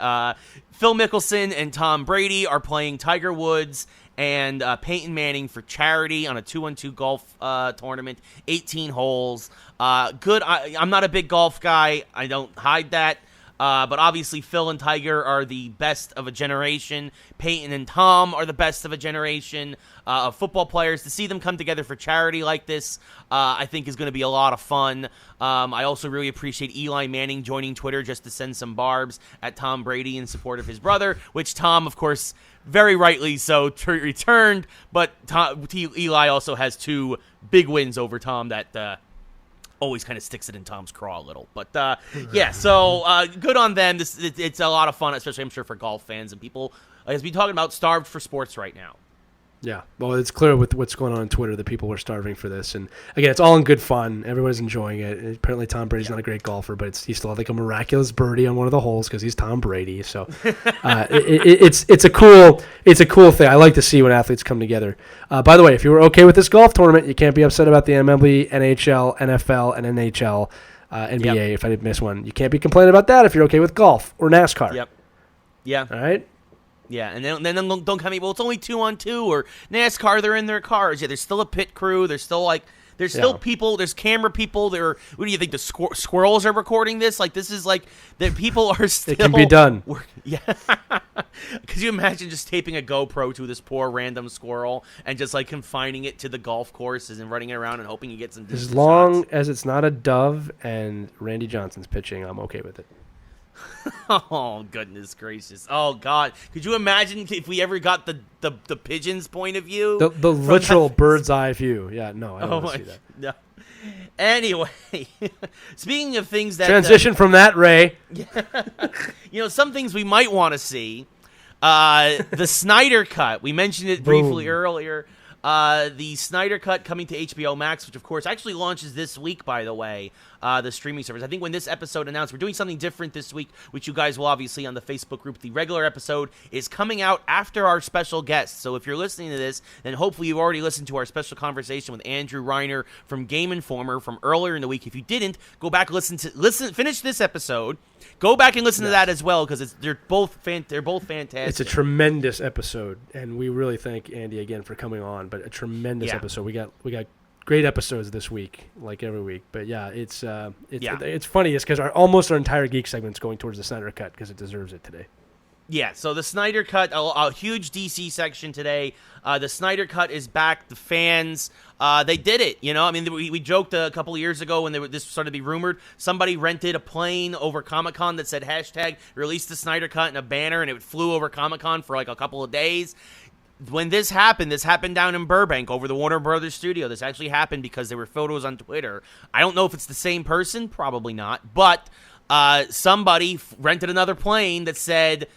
Phil Mickelson and Tom Brady are playing Tiger Woods and Peyton Manning for charity on a 2-on-2 golf tournament, 18 holes. I'm not a big golf guy. I don't hide that. But obviously Phil and Tiger are the best of a generation. Peyton and Tom are the best of a generation of football players. To see them come together for charity like this, I think is going to be a lot of fun. I also really appreciate Eli Manning joining Twitter just to send some barbs at Tom Brady in support of his brother, which Tom, of course, very rightly so returned. But Eli also has 2 big wins over Tom that always kind of sticks it in Tom's craw a little. But, so good on them. It's a lot of fun, especially, I'm sure, for golf fans and people, as we talking about, starved for sports right now. Yeah, well, it's clear with what's going on Twitter that people were starving for this, and again, it's all in good fun. Everybody's enjoying it. And apparently, Tom Brady's not a great golfer, but he still had like a miraculous birdie on one of the holes because he's Tom Brady. So it's a cool thing. I like to see when athletes come together. By the way, if you were okay with this golf tournament, you can't be upset about the MLB, NHL, NFL, and NHL, NBA. If I did miss one, you can't be complaining about that if you're okay with golf or NASCAR. Yep. Yeah. All right. Yeah, and then don't come me. Well, it's only 2-on-2 or NASCAR. They're in their cars. Yeah, there's still a pit crew. There's still people. There's camera people. What do you think? The squirrels are recording this? Like this is like that. People are still. It can be done. Yeah. Could you imagine just taping a GoPro to this poor random squirrel and just like confining it to the golf courses and running it around and hoping you get some. As long as it's not a dove and Randy Johnson's pitching, I'm okay with it. Oh, goodness gracious. Oh, God. Could you imagine if we ever got the pigeon's point of view? The literal bird's eye view. Yeah, no, I don't want to see that. No. Anyway, speaking of things that... Transition from that, Ray. Some things we might want to see. The Snyder Cut. We mentioned it briefly earlier. The Snyder Cut coming to HBO Max, which, of course, actually launches this week, by the way, the streaming service. I think when this episode announced, we're doing something different this week, which you guys will obviously on the Facebook group. The regular episode is coming out after our special guest. So if you're listening to this, then hopefully you've already listened to our special conversation with Andrew Reiner from Game Informer from earlier in the week. If you didn't, go back, finish this episode. Go back and listen to that as well because they're both fantastic. It's a tremendous episode, and we really thank Andy again for coming on. But a tremendous episode. We got great episodes this week, like every week. But yeah, it's funny. It's because almost our entire geek segment's going towards the Snyder Cut because it deserves it today. Yeah, so the Snyder Cut, a huge DC section today. The Snyder Cut is back. The fans, they did it. I mean, we joked a couple of years ago when this started to be rumored. Somebody rented a plane over Comic-Con that said hashtag release the Snyder Cut and a banner, and it flew over Comic-Con for like a couple of days. When this happened down in Burbank over the Warner Brothers studio. This actually happened because there were photos on Twitter. I don't know if it's the same person. Probably not. But somebody rented another plane that said...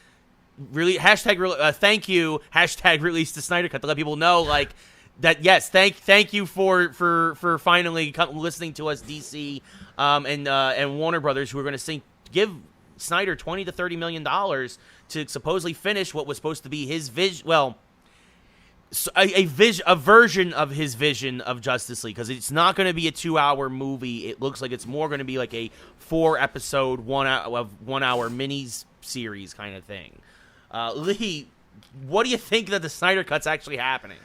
Really, thank you, hashtag release the Snyder Cut to let people know, like, that, yes, thank you for finally listening to us, DC, and Warner Brothers, who are going to give Snyder $20 to $30 million to supposedly finish what was supposed to be his vision, well, a version of his vision of Justice League, because it's not going to be a 2-hour movie. It looks like it's more going to be like a 4-episode, 1-hour mini-series kind of thing. Lee, what do you think that the Snyder Cut's actually happening?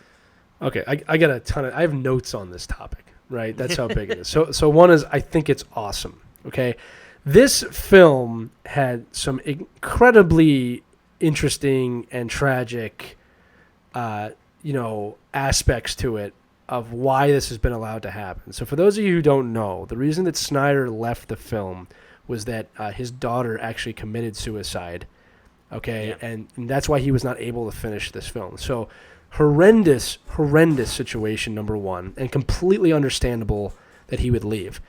Okay, I got a ton of... I have notes on this topic, right? That's how big it is. So one is, I think it's awesome, okay? This film had some incredibly interesting and tragic, aspects to it of why this has been allowed to happen. So for those of you who don't know, the reason that Snyder left the film was that his daughter actually committed suicide. Okay, yeah. and that's why he was not able to finish this film. So horrendous situation, number one, and completely understandable that he would leave.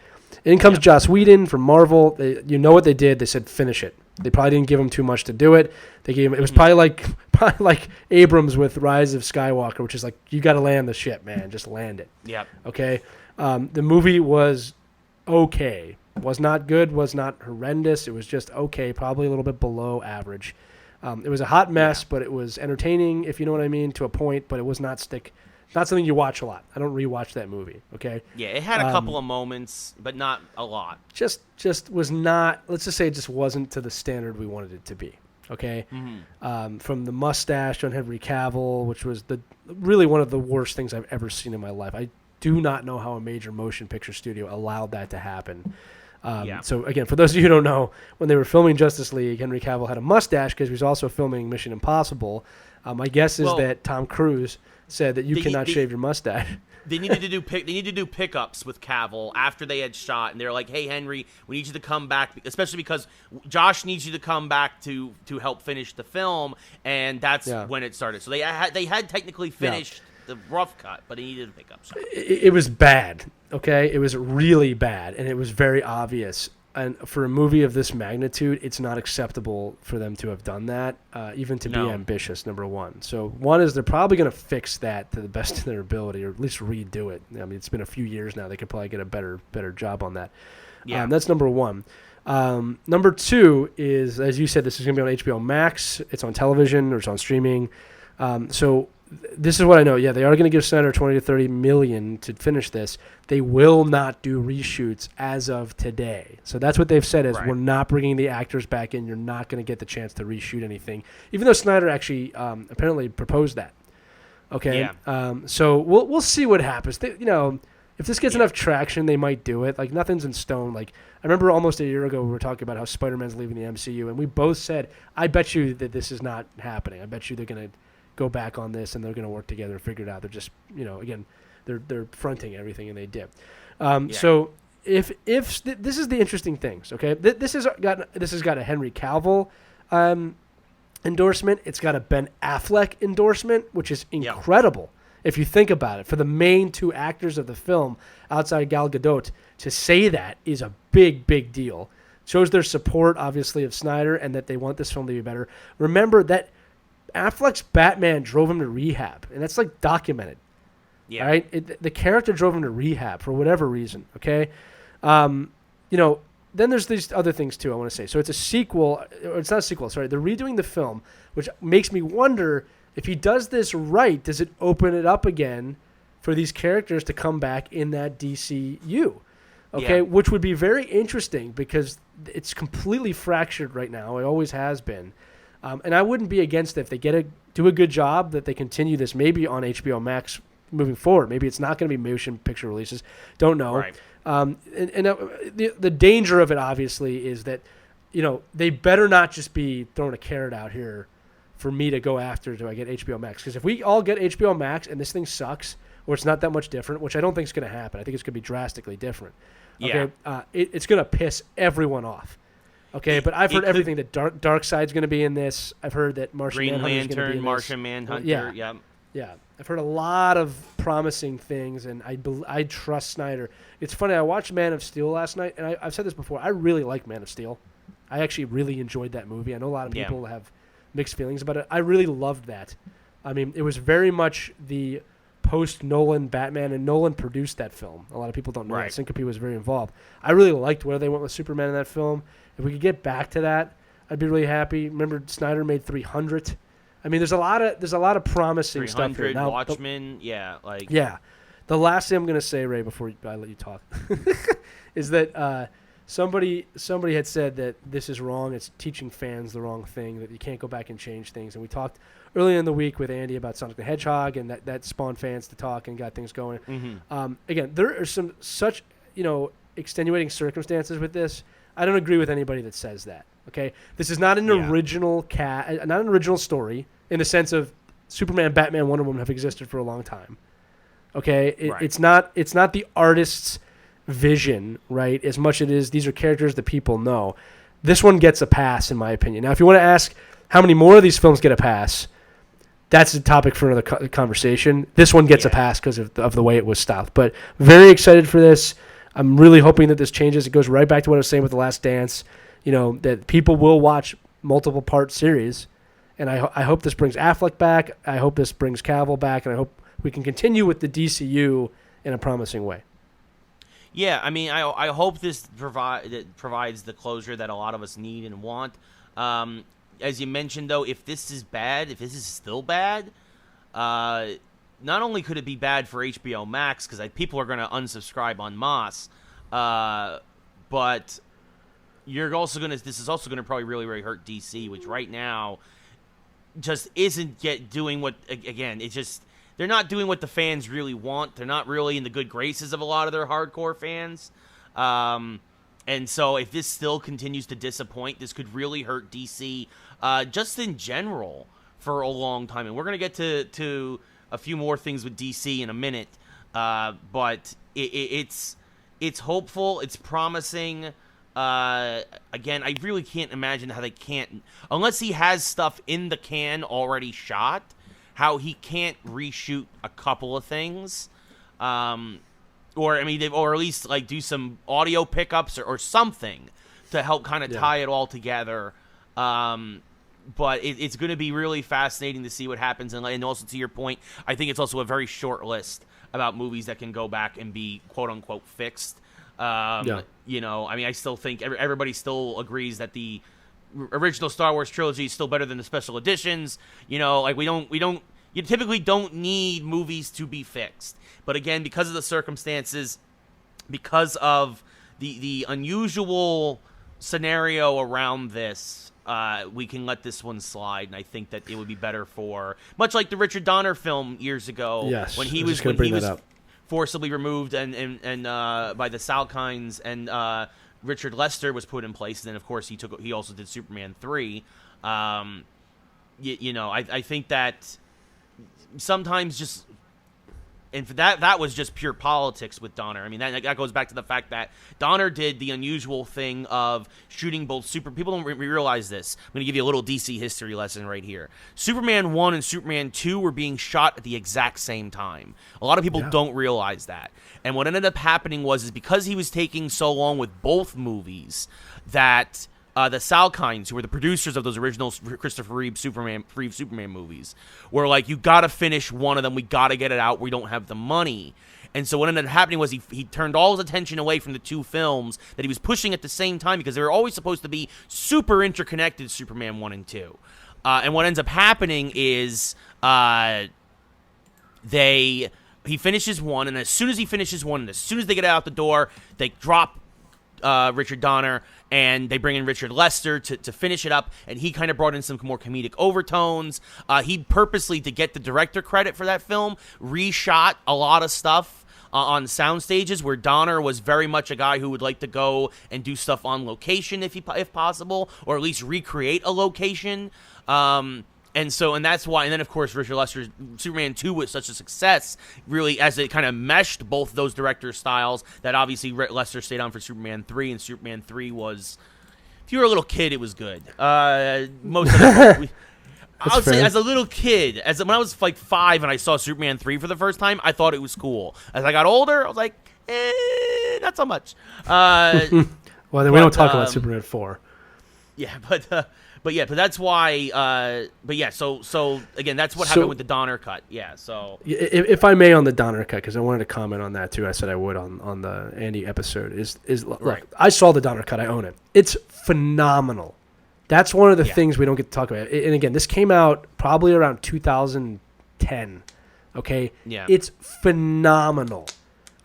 In comes Joss Whedon from Marvel. You know what they did? They said finish it. They probably didn't give him too much to do it. They gave him, it was probably like Abrams with Rise of Skywalker, which is like, you got to land the ship, man. Just land it. Yeah. Okay. The movie was okay. Was not good. Was not horrendous. It was just okay. Probably a little bit below average. It was a hot mess, but it was entertaining, if you know what I mean, to a point. But it was not something you watch a lot. I don't rewatch that movie. Okay. Yeah, it had a couple of moments, but not a lot. Just was not. Let's just say it just wasn't to the standard we wanted it to be. Okay. Mm-hmm. From the mustache on Henry Cavill, which was really one of the worst things I've ever seen in my life. I do not know how a major motion picture studio allowed that to happen. So, again, for those of you who don't know, when they were filming Justice League, Henry Cavill had a mustache because he was also filming Mission Impossible. My guess is that Tom Cruise said that you cannot shave your mustache. They needed to do pickups with Cavill after they had shot, and they're like, "Hey, Henry, we need you to come back, especially because Josh needs you to come back to help finish the film," and that's when it started. So they had technically finished the rough cut, but he needed a pickup. So. It was bad. Okay, it was really bad, and it was very obvious And for a movie of this magnitude, it's not acceptable for them to have done that, even to be ambitious, number one. So one is they're probably going to fix that to the best of their ability, or at least redo it. I mean, it's been a few years now. They could probably get a better job on that. Yeah. That's number one. Number two is, as you said, this is going to be on HBO Max. It's on television or it's on streaming. So this is what I know. Yeah, they are going to give Snyder 20 to 30 million to finish this. They will not do reshoots as of today. So that's what they've said is we're not bringing the actors back in. You're not going to get the chance to reshoot anything, even though Snyder actually apparently proposed that. Okay. Yeah. So we'll see what happens. If this gets enough traction, they might do it. Like, nothing's in stone. Like, I remember almost a year ago we were talking about how Spider-Man's leaving the MCU, and we both said, I bet you that this is not happening. I bet you they're going to go back on this and they're going to work together and figure it out. They're just, again, they're fronting everything, and they did. So if this is the interesting things, okay? This has got a Henry Cavill endorsement. It's got a Ben Affleck endorsement, which is incredible. If you think about it, for the main two actors of the film outside Gal Gadot to say that is a big, big deal. Shows their support, obviously, of Snyder and that they want this film to be better. Remember that Affleck's Batman drove him to rehab, and that's like documented. Yeah. Right? The character drove him to rehab for whatever reason. Okay. Then there's these other things too I want to say. So it's a sequel, or it's not a sequel. Sorry, they're redoing the film, which makes me wonder. If he does this right, does it open it up again for these characters to come back in that DCU? Okay, which would be very interesting because it's completely fractured right now. It always has been. And I wouldn't be against it if they do a good job that they continue this maybe on HBO Max moving forward. Maybe it's not going to be motion picture releases. Don't know. Right. The danger of it, obviously, is that they better not just be throwing a carrot out here for me to go after do I get HBO Max. Because if we all get HBO Max and this thing sucks, or it's not that much different, which I don't think is going to happen. I think it's going to be drastically different. Okay? Yeah. It's going to piss everyone off. Okay, but I've heard everything that Darkseid's going to be in this. I've heard that Martian Manhunter is going to be in this. Martian Manhunter, yeah. I've heard a lot of promising things, and I trust Snyder. It's funny, I watched Man of Steel last night, and I've said this before. I really like Man of Steel. I actually really enjoyed that movie. I know a lot of people have mixed feelings about it. I really loved that. I mean, it was very much the post-Nolan Batman, and Nolan produced that film. A lot of people don't know that. Syncope was very involved. I really liked where they went with Superman in that film. If we could get back to that, I'd be really happy. Remember, Snyder made 300. I mean, there's a lot of promising stuff here. Now, Watchmen, The last thing I'm going to say, Ray, before I let you talk, is that somebody had said that this is wrong. It's teaching fans the wrong thing, that you can't go back and change things. And we talked earlier in the week with Andy about Sonic the Hedgehog, and that spawned fans to talk and got things going. Mm-hmm. Again, there are some such extenuating circumstances with this. I don't agree with anybody that says that. Okay, this is not an original not an original story in the sense of Superman, Batman, Wonder Woman have existed for a long time. Okay, it's not the artist's vision, right? As much as it is, these are characters that people know. This one gets a pass, in my opinion. Now, if you want to ask how many more of these films get a pass, that's a topic for another conversation. This one gets a pass because of the way it was stopped. But very excited for this. I'm really hoping that this changes. It goes right back to what I was saying with The Last Dance, that people will watch multiple part series. And I hope this brings Affleck back. I hope this brings Cavill back. And I hope we can continue with the DCU in a promising way. Yeah, I mean, I hope this provides the closure that a lot of us need and want. As you mentioned, though, if this is still bad, not only could it be bad for HBO Max, because people are going to unsubscribe en masse, but this is also going to probably really, really hurt DC, which right now just isn't doing what, again, it's just, they're not doing what the fans really want. They're not really in the good graces of a lot of their hardcore fans. And so if this still continues to disappoint, this could really hurt DC just in general for a long time. And we're going to get to a few more things with DC in a minute. But it's hopeful. It's promising. Again, I really can't imagine how they can't, unless he has stuff in the can already shot, how he can't reshoot a couple of things. or or at least like do some audio pickups or something to help kind of tie it all together. But it's going to be really fascinating to see what happens. And also, to your point, I think it's also a very short list about movies that can go back and be quote-unquote fixed. You know, I mean, I still think everybody still agrees that the original Star Wars trilogy is still better than the special editions. You know, like you typically don't need movies to be fixed. But again, because of the circumstances, because of the unusual scenario around this, we can let this one slide, and I think that it would be better for, much like the Richard Donner film years ago, when he was forcibly removed and by the Salkinds, and Richard Lester was put in place, and then of course he also did Superman 3. You know, I think that sometimes just. And for that was just pure politics with Donner. I mean, that goes back to the fact that Donner did the unusual thing of shooting both people don't realize this. I'm going to give you a little DC history lesson right here. Superman 1 and Superman 2 were being shot at the exact same time. A lot of people don't realize that. And what ended up happening was because he was taking so long with both movies that the Salkinds, who were the producers of those original Christopher Reeve Superman movies, were like, you got to finish one of them. We got to get it out. We don't have the money. And so what ended up happening was he turned all his attention away from the two films that he was pushing at the same time, because they were always supposed to be super interconnected, Superman 1 and 2. And what ends up happening is he finishes one, and as soon as he finishes one, and as soon as they get out the door, they drop Richard Donner, and they bring in Richard Lester to finish it up, and he kind of brought in some more comedic overtones. He purposely, to get the director credit for that film, reshot a lot of stuff on sound stages, where Donner was very much a guy who would like to go and do stuff on location if possible, or at least recreate a location. And that's why, and then of course Richard Lester's Superman 2 was such a success, really, as it kind of meshed both those director styles, that obviously Lester stayed on for Superman 3, and Superman 3 was, if you were a little kid, it was good. Most of the I would say as a little kid, when I was like 5 and I saw Superman 3 for the first time, I thought it was cool. As I got older, I was like, not so much. Well, then we don't talk about Superman 4. Yeah, but that's why. So again, that's what happened with the Donner cut. Yeah. So if I may, on the Donner cut, because I wanted to comment on that too. I said I would on the Andy episode. Look, I saw the Donner cut. I own it. It's phenomenal. That's one of the things we don't get to talk about. And again, this came out probably around 2010. Okay. Yeah. It's phenomenal.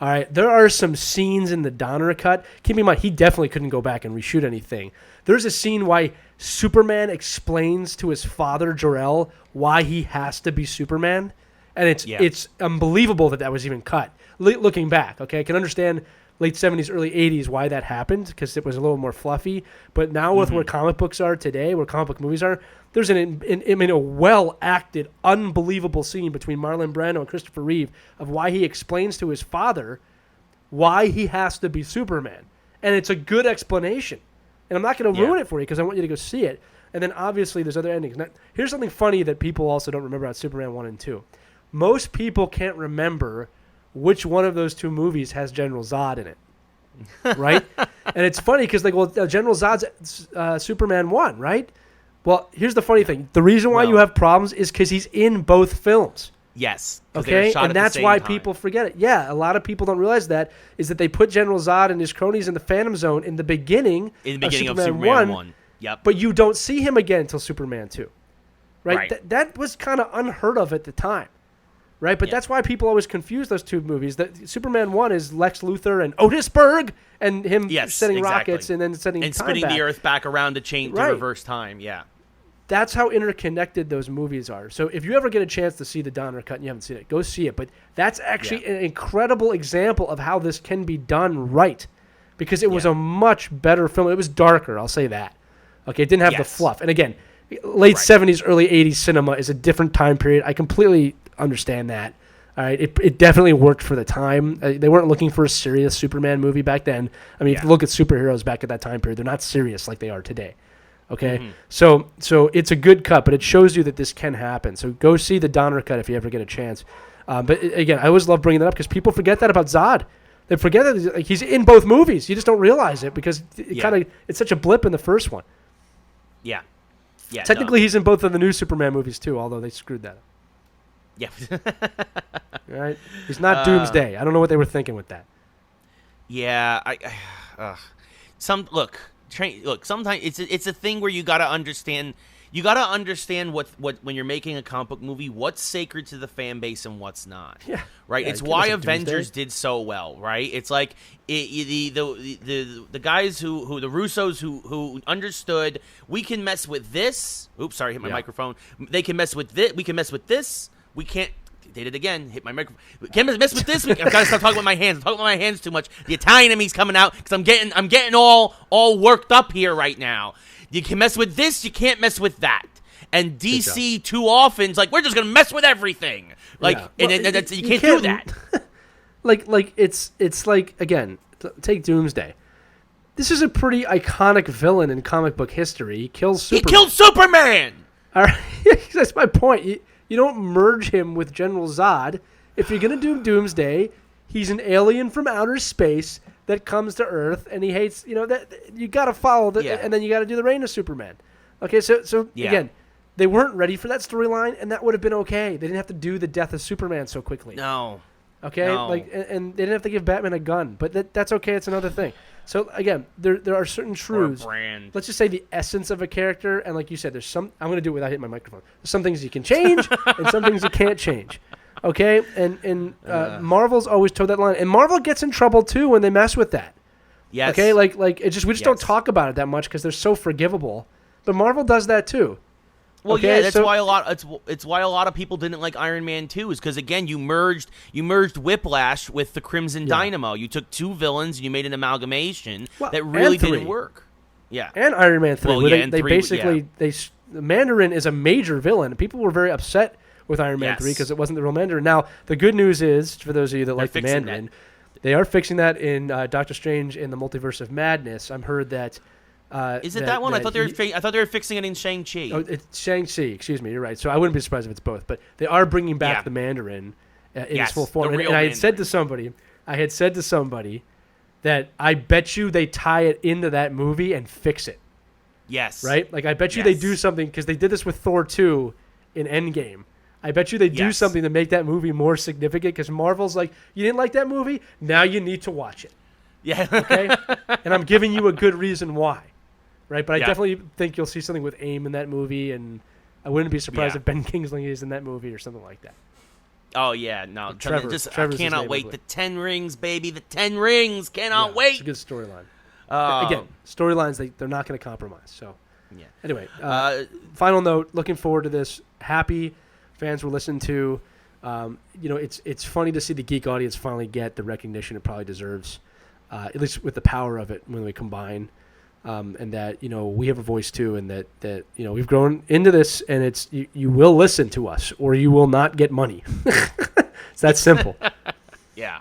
All right, there are some scenes in the Donner cut. Keep in mind, he definitely couldn't go back and reshoot anything. There's a scene why Superman explains to his father, Jor-El, why he has to be Superman. And it's unbelievable that was even cut. Looking back, okay, I can understand late 70s, early 80s why that happened, because it was a little more fluffy. But now with where comic books are today, where comic book movies are, there's a well-acted, unbelievable scene between Marlon Brando and Christopher Reeve of why he explains to his father why he has to be Superman. And it's a good explanation. And I'm not going to ruin it for you, because I want you to go see it. And then obviously there's other endings. Now, here's something funny that people also don't remember about Superman 1 and 2. Most people can't remember which one of those two movies has General Zod in it, right? And it's funny because, General Zod's Superman 1, right? Well, here's the funny thing. The reason why you have problems is because he's in both films. Yes. Okay? And that's why people forget it. Yeah, a lot of people don't realize that, is that they put General Zod and his cronies in the Phantom Zone in the beginning of Superman 1. Yep. But you don't see him again until Superman 2. Right? That was kind of unheard of at the time. Right, but that's why people always confuse those two movies. That Superman 1 is Lex Luthor and Otisburg, and him setting rockets and then setting time spinning back. The Earth back around to reverse time. Yeah, that's how interconnected those movies are. So if you ever get a chance to see the Donner cut and you haven't seen it, go see it. But that's actually an incredible example of how this can be done right, because it was a much better film. It was darker, I'll say that. Okay, it didn't have the fluff. And again, late 70s, early 80s cinema is a different time period. I completely understand that. All right, it definitely worked for the time. They weren't looking for a serious Superman movie back then. I mean, if you look at superheroes back at that time period, they're not serious like they are today. Okay, so it's a good cut, but it shows you that this can happen. So go see the Donner cut if you ever get a chance. But again, I always love bringing that up because people forget that about Zod. They forget that like, he's in both movies. You just don't realize it because it's such a blip in the first one. Yeah. Yeah. Technically, he's in both of the new Superman movies too, although they screwed that up. Yeah. Right? He's not Doomsday. I don't know what they were thinking with that. Yeah. Sometimes it's a thing where you got to understand. You got to understand what when you're making a comic book movie, what's sacred to the fan base and what's not. Yeah. Right. Yeah, it's why Avengers Doomsday did so well. Right. It's like the guys who the Russos who understood we can mess with this. Oops, sorry, hit my microphone. They can mess with this. We can mess with this. We can't. Did it again. Hit my microphone. We can't mess with this. I've got to stop talking with my hands. I'm talking with my hands too much. The Italian in me's coming out because I'm getting all worked up here right now. You can mess with this, you can't mess with that. And DC too often is like, we're just going to mess with everything. Like, you can't do that. like it's like, again, take Doomsday. This is a pretty iconic villain in comic book history. He kills Superman. He killed Superman! All right. That's my point. You don't merge him with General Zod. If you're going to do Doomsday, he's an alien from outer space that comes to Earth, and he hates, that you got to follow and then you got to do the reign of Superman. Okay, so again, they weren't ready for that storyline, and that would have been okay. They didn't have to do the death of Superman so quickly. No. Okay, no. And they didn't have to give Batman a gun, but that's okay. It's another thing. So again, there are certain truths. Let's just say the essence of a character, and like you said, there's some. I'm going to do it without hitting my microphone. There's some things you can change, and some things you can't change. Okay, and Marvel's always towed that line, and Marvel gets in trouble too when they mess with that. Yes. Okay, like we just don't talk about it that much because they're so forgivable, but Marvel does that too. Well, okay, yeah, that's why it's why a lot of people didn't like Iron Man 2 is because again you merged Whiplash with the Crimson Dynamo. You took two villains and you made an amalgamation that really didn't work. Yeah, and Iron Man 3. Well, where they basically the Mandarin is a major villain. People were very upset with Iron Man 3 because it wasn't the real Mandarin. Now, the good news is, for those of you that like the Mandarin, they are fixing that in Doctor Strange in the Multiverse of Madness. I've heard that. Is it that one? I thought they were fixing it in Shang-Chi. Oh, it's Shang-Chi. Excuse me. You're right. So I wouldn't be surprised if it's both. But they are bringing back the Mandarin in its full form. And I had said to somebody, that I bet you they tie it into that movie and fix it. Yes. Right? Like I bet you they do something because they did this with Thor 2 in Endgame. I bet you they do something to make that movie more significant because Marvel's like, you didn't like that movie? Now you need to watch it. Yeah. Okay? And I'm giving you a good reason why. Right? But I definitely think you'll see something with AIM in that movie, and I wouldn't be surprised if Ben Kingsley is in that movie or something like that. Oh, yeah. No, Trevor's I cannot wait. The 10 Rings, baby. The 10 Rings. Cannot wait. It's a good storyline. Again, storylines, they're not going to compromise. So, anyway, final note, looking forward to this. Happy fans will listen to. It's funny to see the geek audience finally get the recognition it probably deserves, at least with the power of it when we combine. And that, we have a voice too, and that we've grown into this, and it's you will listen to us or you will not get money. It's that simple. Yeah.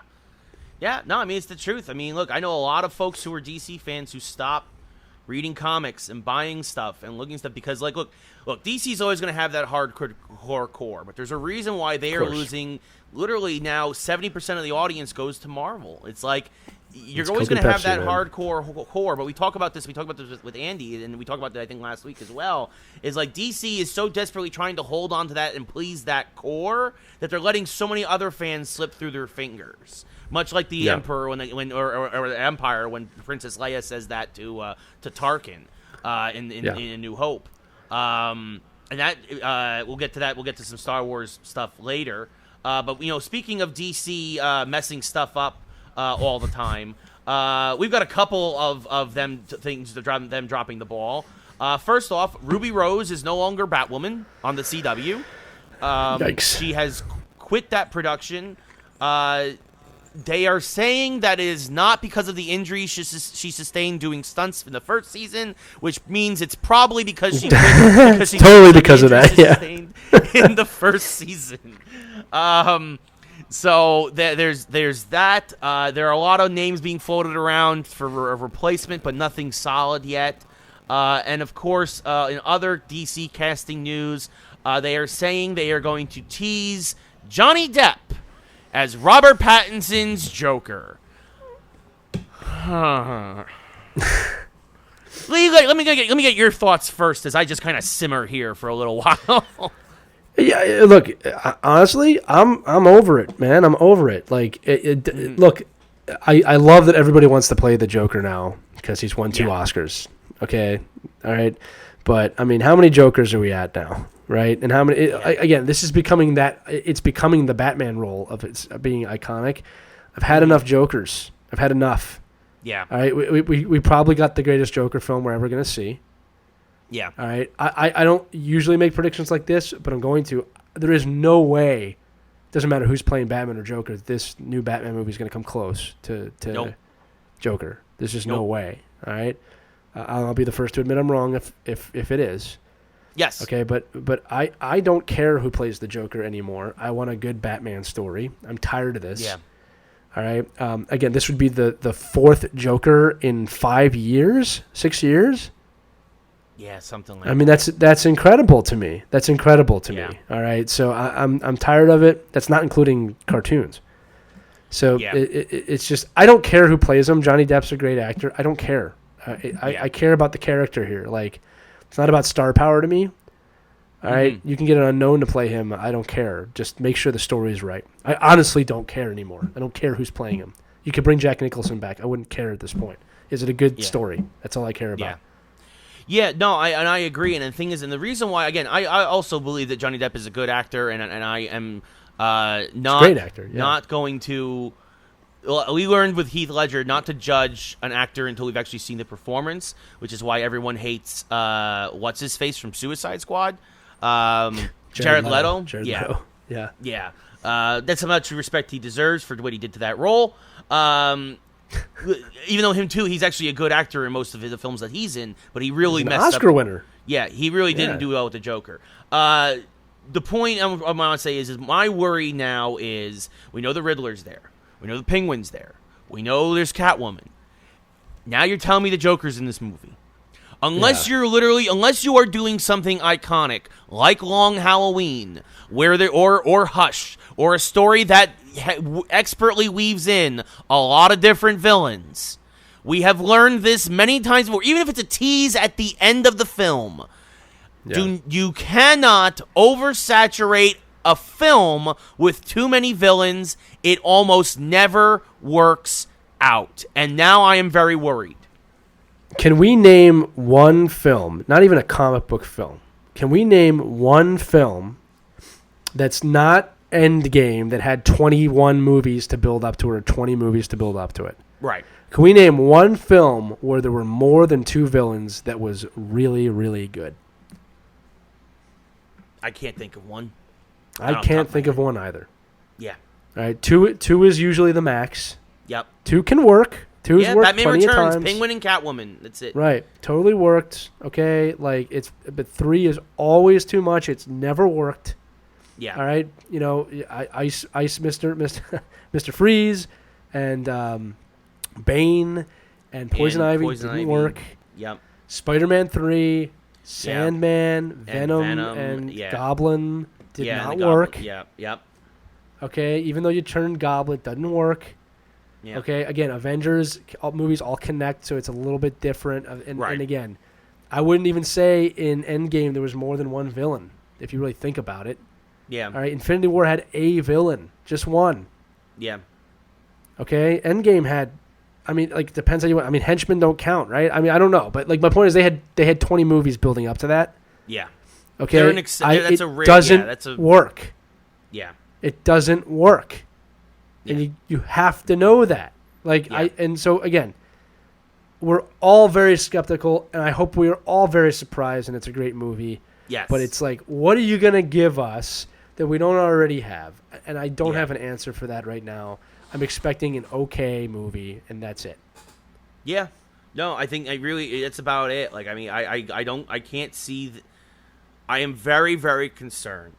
No, I mean, it's the truth. I mean, look, I know a lot of folks who are DC fans who stop reading comics and buying stuff and looking stuff because, like, look, DC's always going to have that hardcore core, but there's a reason why they are losing. Literally now, 70% of the audience goes to Marvel. It's like. You're always going to have that hardcore core, but we talk about this with Andy, and we talked about that, I think, last week as well, is like DC is so desperately trying to hold on to that and please that core that they're letting so many other fans slip through their fingers. Much like the Emperor or the Empire when Princess Leia says that to Tarkin in A New Hope. And that we'll get to that. We'll get to some Star Wars stuff later. But speaking of DC messing stuff up all the time, we've got a couple of them things to them dropping the ball. First off, Ruby Rose is no longer Batwoman on the CW. Yikes. She has quit that production. They are saying that it is not because of the injury she sustained doing stunts in the first season, which means it's probably because she quit because she totally because of that. In the first season. So there's that. There are a lot of names being floated around for a replacement, but nothing solid yet. And of course, in other DC casting news, they are saying they are going to tease Johnny Depp as Robert Pattinson's Joker. Let me get your thoughts first, as I just kind of simmer here for a little while. Yeah, look, honestly, I'm over it, man. I'm over it. Like, look, I love that everybody wants to play the Joker now because he's won 2 Oscars. Okay, all right, but I mean, how many Jokers are we at now, right? And how many? Again, this is becoming that. It's becoming the Batman role of it's being iconic. I've had enough Jokers. I've had enough. Yeah. All right, we probably got the greatest Joker film we're ever gonna see. Yeah. All right. I don't usually make predictions like this, but I'm going to. There is no way, doesn't matter who's playing Batman or Joker, this new Batman movie is going to come close to Joker. There's just no way. All right. I'll be the first to admit I'm wrong if it is. Yes. Okay, but I don't care who plays the Joker anymore. I want a good Batman story. I'm tired of this. Yeah. All right. Again, this would be the 4th Joker in 5 years, 6 years. Yeah, something like that. I mean, that's incredible to me. That's incredible to me. All right, so I'm tired of it. That's not including cartoons. So it's just I don't care who plays him. Johnny Depp's a great actor. I don't care. I care about the character here. Like, it's not about star power to me. All right, you can get an unknown to play him. I don't care. Just make sure the story is right. I honestly don't care anymore. I don't care who's playing him. You could bring Jack Nicholson back. I wouldn't care at this point. Is it a good story? That's all I care about. Yeah. Yeah, no, I agree, and the thing is, and the reason why, again, I also believe that Johnny Depp is a good actor, and I am not great actor, not going to. We learned with Heath Ledger not to judge an actor until we've actually seen the performance, which is why everyone hates what's his face from Suicide Squad, Jared Leto. Leto. Yeah. That's how much respect he deserves for what he did to that role. Even though him too, he's actually a good actor in most of the films that he's in, but he really messed up. Oscar winner. Yeah, he really didn't do well with the Joker. The point I want to say is my worry now is we know the Riddler's there, we know the Penguin's there, we know there's Catwoman. Now you're telling me the Joker's in this movie. Unless you are doing something iconic like Long Halloween, or Hush, or a story that expertly weaves in a lot of different villains. We have learned this many times before, even if it's a tease at the end of the film. You cannot oversaturate a film with too many villains. It almost never works out. And now I am very worried. Can we name one film, not even a comic book film, can we name one film that's not Endgame that had 21 movies to build up to it or 20 movies to build up to it? Right. Can we name one film where there were more than 2 villains that was really, really good? I can't think of one. I can't think of one either. Yeah. All right, two is usually the max. Yep. 2 can work. 2 has worked Batman plenty Returns, of times. Penguin and Catwoman. That's it. Right. Totally worked. Okay. Like but 3 is always too much. It's never worked. Yeah. All right. You know, Ice Mr. Freeze and Bane and Poison Ivy didn't work. Yep. Spider-Man 3, Sandman, Venom, and Goblin did not work. Yep. Okay. Even though you turned Goblin, it doesn't work. Yeah. Okay, again, Avengers movies all connect, so it's a little bit different. And again, I wouldn't even say in Endgame there was more than one villain, if you really think about it. Yeah. All right, Infinity War had a villain, just one. Yeah. Okay, Endgame had, I mean, like, depends how you want. I mean, henchmen don't count, right? I mean, I don't know, but like my point is they had 20 movies building up to that. Yeah. Okay, it doesn't work. Yeah. It doesn't work. And you have to know that. And so again, we're all very skeptical, and I hope we are all very surprised, and it's a great movie. Yes. But it's like, what are you going to give us that we don't already have? And I don't have an answer for that right now. I'm expecting an okay movie, and that's it. Yeah. No, I think it's about it. Like, I mean, I can't see. I am very, very concerned.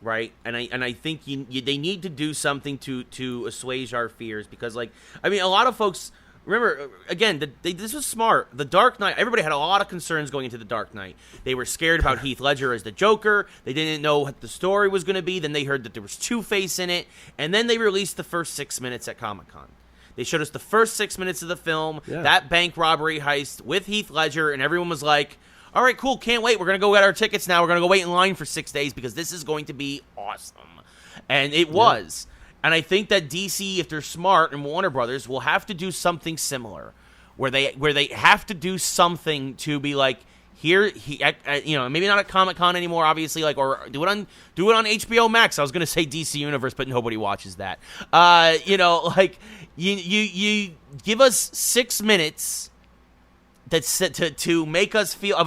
Right, and I think they need to do something to assuage our fears, because, like, I mean, a lot of folks remember, again, this was smart. The Dark Knight, everybody had a lot of concerns going into the Dark Knight. They were scared about Heath Ledger as the Joker. They didn't know what the story was going to be. Then they heard that there was Two-Face in it, and then they released the first 6 minutes at Comic-Con. They showed us the first 6 minutes of the film, Yeah. that bank robbery heist with Heath Ledger, and everyone was like, all right, cool, can't wait. We're going to go get our tickets now. We're going to go wait in line for 6 days because this is going to be awesome. And it was. And I think that DC, if they're smart, and Warner Brothers will have to do something similar, where they have to do something to be like, maybe not at Comic-Con anymore, obviously, like, or do it on HBO Max. I was gonna say DC Universe, but nobody watches that. You give us 6 minutes that's to make us feel of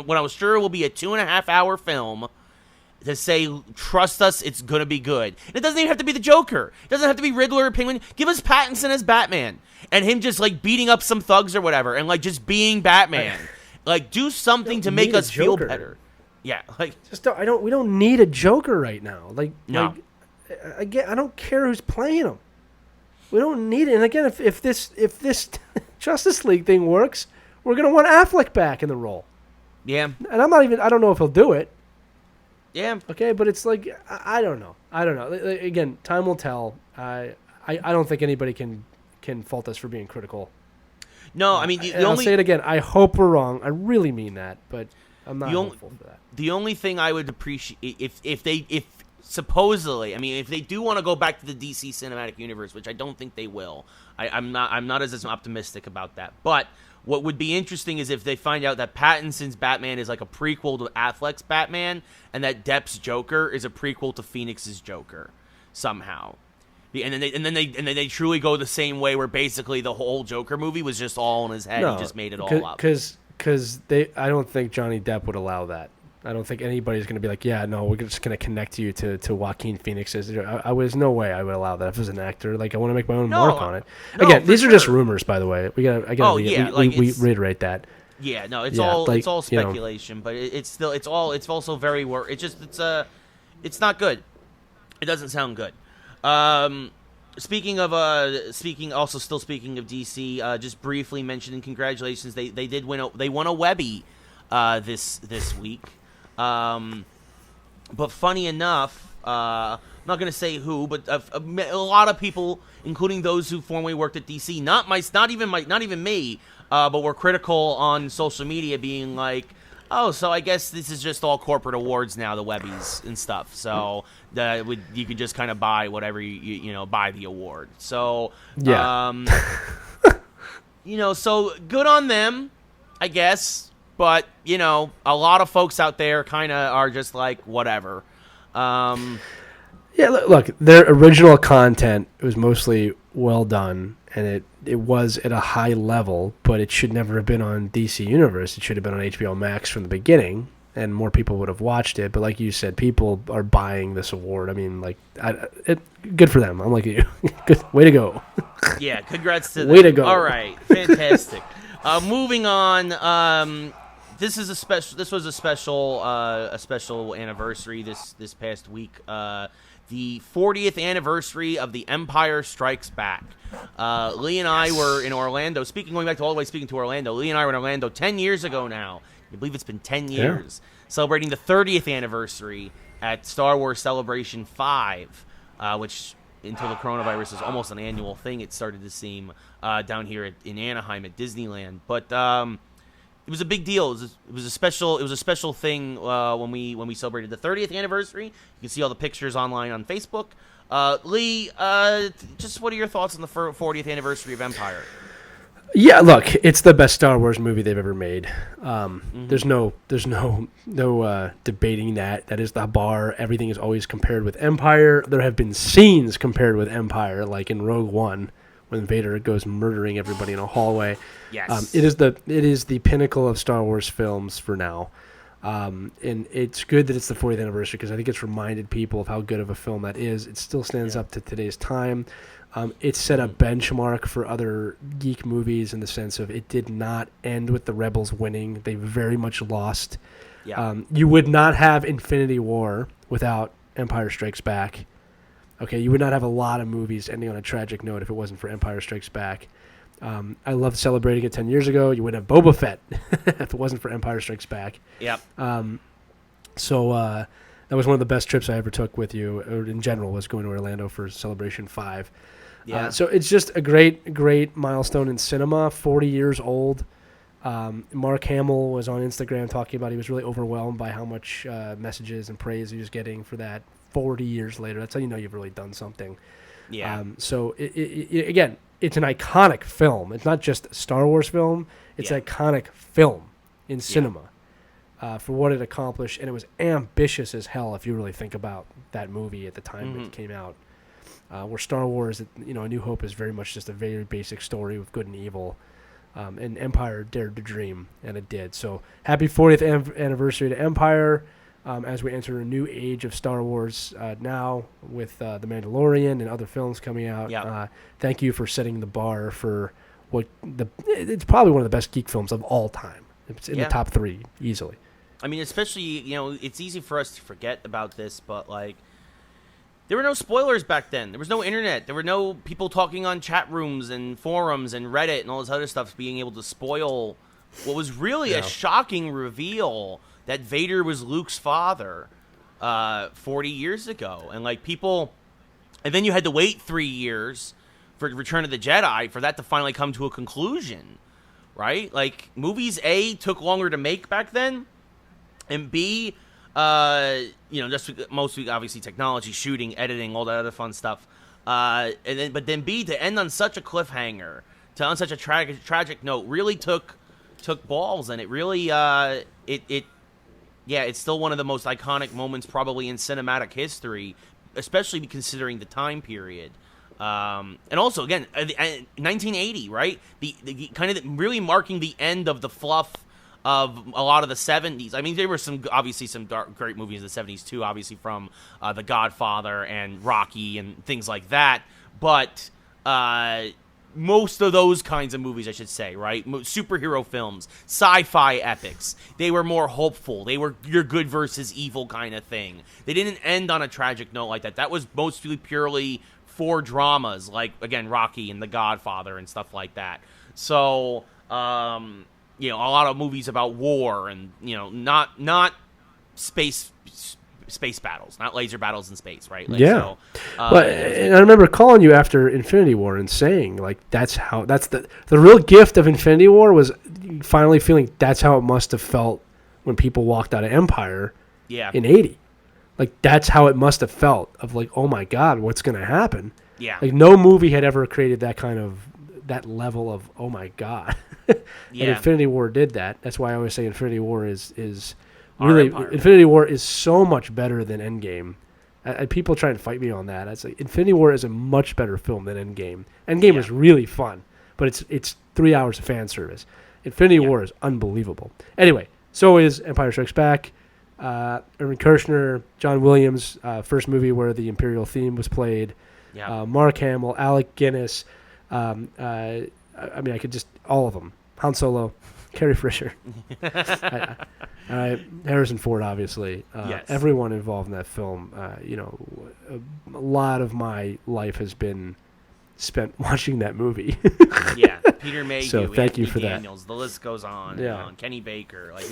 what I was sure will be a 2.5 hour film. To say, trust us, it's going to be good. And it doesn't even have to be the Joker. It doesn't have to be Riddler or Penguin. Give us Pattinson as Batman. And him just, like, beating up some thugs or whatever. And, like, just being Batman. Like, do something to make us feel better. Yeah. Like, we don't need a Joker right now. No. I don't care who's playing him. We don't need it. And again, if this Justice League thing works, we're going to want Affleck back in the role. Yeah. And I don't know if he'll do it. Yeah. Okay, but it's like, I don't know. Again, time will tell. I don't think anybody can fault us for being critical. No, I mean, I'll say it again. I hope we're wrong. I really mean that, but I'm not hopeful for that. The only thing I would appreciate, if supposedly, I mean, if they do want to go back to the DC cinematic universe, which I don't think they will, I'm not as optimistic about that. But what would be interesting is if they find out that Pattinson's Batman is like a prequel to Affleck's Batman, and that Depp's Joker is a prequel to Phoenix's Joker somehow. And then they truly go the same way, where basically the whole Joker movie was just all in his head. He just made it all up. Because I don't think Johnny Depp would allow that. I don't think anybody's going to be like, yeah, no, we're just going to connect you to Joaquin Phoenix's. I was no way I would allow that if I was an actor. Like, I want to make my own mark on it. Again, these are just rumors, by the way. We reiterate that. Yeah, no, it's all speculation, but it's also very it's not good. It doesn't sound good. Speaking of DC, just briefly mentioning congratulations. They won a Webby this week. But funny enough, I'm not going to say who, but a lot of people, including those who formerly worked at DC, not even me, but were critical on social media, being like, oh, so I guess this is just all corporate awards now, the Webbies and stuff. So you can just kind of buy whatever you buy the award. So yeah, so good on them, I guess. But a lot of folks out there kind of are just like whatever. Yeah, look, their original content was mostly well done, and it was at a high level, but it should never have been on DC Universe. It should have been on HBO Max from the beginning, and more people would have watched it. But like you said, people are buying this award. I mean, like, good for them. I'm like you. Good, way to go. Yeah, congrats to them. Way to go. All right, fantastic. Moving on. This was a special anniversary this past week. The 40th anniversary of The Empire Strikes Back. Lee and I were in Orlando. Speaking to Orlando. Lee and I were in Orlando 10 years ago now. I believe it's been 10 years. Yeah. Celebrating the 30th anniversary at Star Wars Celebration 5, which until the coronavirus is almost an annual thing. It started to seem down here in Anaheim at Disneyland, but it was a big deal. It was a special thing when we celebrated the 30th anniversary. You can see all the pictures online on Facebook. Lee, just what are your thoughts on the 40th anniversary of Empire? Yeah, look, it's the best Star Wars movie they've ever made. There's no debating that. That is the bar. Everything is always compared with Empire. There have been scenes compared with Empire, like in Rogue One, when Vader goes murdering everybody in a hallway. Yes. It is the pinnacle of Star Wars films for now. And it's good that it's the 40th anniversary because I think it's reminded people of how good of a film that is. It still stands up to today's time. It set a benchmark for other geek movies in the sense of it did not end with the Rebels winning. They very much lost. Yeah. You would not have Infinity War without Empire Strikes Back. Okay, you would not have a lot of movies ending on a tragic note if it wasn't for Empire Strikes Back. I loved celebrating it 10 years ago. You wouldn't have Boba Fett if it wasn't for Empire Strikes Back. Yep. So That was one of the best trips I ever took with you, or in general, was going to Orlando for Celebration 5. Yeah. So it's just a great milestone in cinema, 40 years old. Mark Hamill was on Instagram talking about he was really overwhelmed by how much messages and praise he was getting for that 40 years later. That's how you know you've really done something. Yeah. So, again, it's an iconic film. It's not just a Star Wars film. It's an iconic film in cinema for what it accomplished. And it was ambitious as hell if you really think about that movie at the time it came out. Where Star Wars, A New Hope is very much just a very basic story with good and evil. And Empire dared to dream, and it did. So happy 40th anniversary to Empire as we enter a new age of Star Wars now with The Mandalorian and other films coming out. Yeah. Thank you for setting the bar for it's probably one of the best geek films of all time. It's in the top 3 easily. I mean, especially, it's easy for us to forget about this, but like, there were no spoilers back then. There was no internet. There were no people talking on chat rooms and forums and Reddit and all this other stuff being able to spoil what was really a shocking reveal that Vader was Luke's father 40 years ago. And like people, and then you had to wait 3 years for Return of the Jedi for that to finally come to a conclusion, right? Like movies A took longer to make back then, and B, just mostly obviously technology, shooting, editing, all that other fun stuff. But then B, to end on such a cliffhanger, on such a tragic note, really took balls, and it really it's still one of the most iconic moments probably in cinematic history, especially considering the time period. And also again, 1980, right? The kind of really marking the end of the fluff of a lot of the 70s. I mean, there were some great movies in the 70s too, obviously from The Godfather and Rocky and things like that. But most of those kinds of movies, I should say, right? Superhero films, sci-fi epics, they were more hopeful. They were your good versus evil kind of thing. They didn't end on a tragic note like that. That was mostly purely for dramas, like, again, Rocky and The Godfather and stuff like that. So, a lot of movies about war and, not space battles, not laser battles in space, right? Like, yeah. And I remember calling you after Infinity War and saying, like, that's the real gift of Infinity War was finally feeling that's how it must have felt when people walked out of Empire in 80. Like, that's how it must have felt of, like, oh, my God, what's going to happen? Yeah. Like, no movie had ever created that level of, oh, my God. And Infinity War did that. That's why I always say Infinity War is really Infinity War is so much better than Endgame. People try and fight me on that. I say Infinity War is a much better film than Endgame. Endgame is really fun, but it's 3 hours of fan service. Infinity War is unbelievable. Anyway, so is Empire Strikes Back. Irvin Kershner, John Williams, first movie where the Imperial theme was played. Mark Hamill, Alec Guinness. I mean, I could just all of them. Han Solo, Carrie Fisher, Harrison Ford, obviously. Everyone involved in that film. A lot of my life has been spent watching that movie. Peter Mayhew, so thank you for Daniels, that. The list goes on. And on. Kenny Baker. Like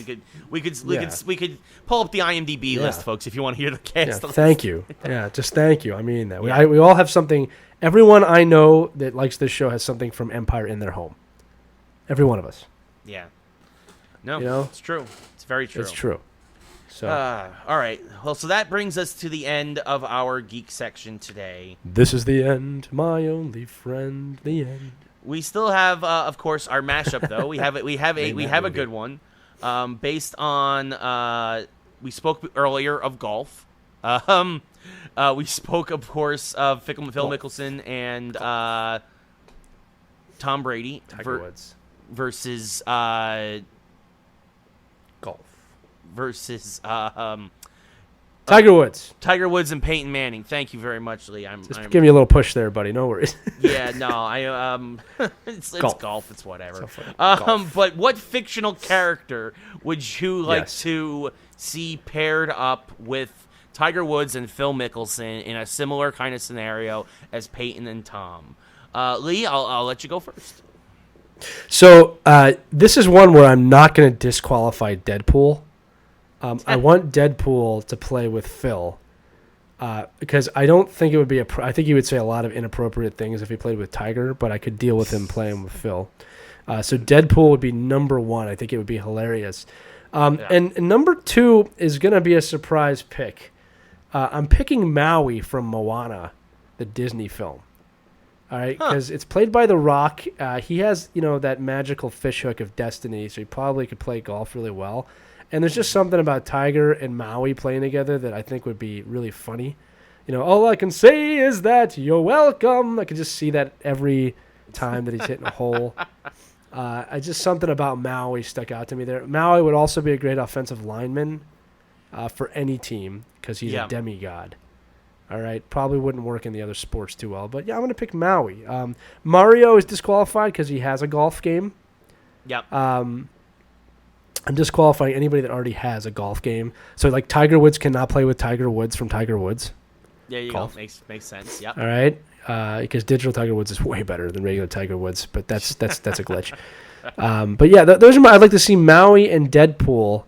we could pull up the IMDb list, folks, if you want to hear the cast. Thank you. Just thank you. I mean that. We all have something. Everyone I know that likes this show has something from Empire in their home. Every one of us. Yeah. No, it's true. It's very true. It's true. So, all right. Well, so that brings us to the end of our geek section today. This is the end, my only friend. The end. We still have, of course, our mashup though. We have a good one, based on. We spoke earlier of golf. We spoke, of course, of Phil Mickelson and Tom Brady. Tiger Woods versus golf versus Tiger Woods and Peyton Manning. Thank you very much, Lee. I'm give me a little push there, buddy. No worries. It's golf. It's whatever. But what fictional character would you like to see paired up with Tiger Woods and Phil Mickelson in a similar kind of scenario as Peyton and Tom? Lee, I'll let you go first. So this is one where I'm not going to disqualify Deadpool. I want Deadpool to play with Phil. Because I don't think it would be I think he would say a lot of inappropriate things if he played with Tiger, but I could deal with him playing with Phil. So Deadpool would be number 1. I think it would be hilarious. And number 2 is going to be a surprise pick. I'm picking Maui from Moana, the Disney film. All right, because it's played by The Rock. He has, that magical fishhook of destiny, so he probably could play golf really well. And there's just something about Tiger and Maui playing together that I think would be really funny. All I can say is that you're welcome. I can just see that every time that he's hitting a hole. Just something about Maui stuck out to me there. Maui would also be a great offensive lineman for any team because he's a demigod. All right, probably wouldn't work in the other sports too well. But, I'm going to pick Maui. Mario is disqualified because he has a golf game. Yep. I'm disqualifying anybody that already has a golf game. So, Tiger Woods cannot play with Tiger Woods from Tiger Woods. There you go. Makes sense. Yep. All right. Because digital Tiger Woods is way better than regular Tiger Woods, but that's a glitch. But yeah, those are I'd like to see Maui and Deadpool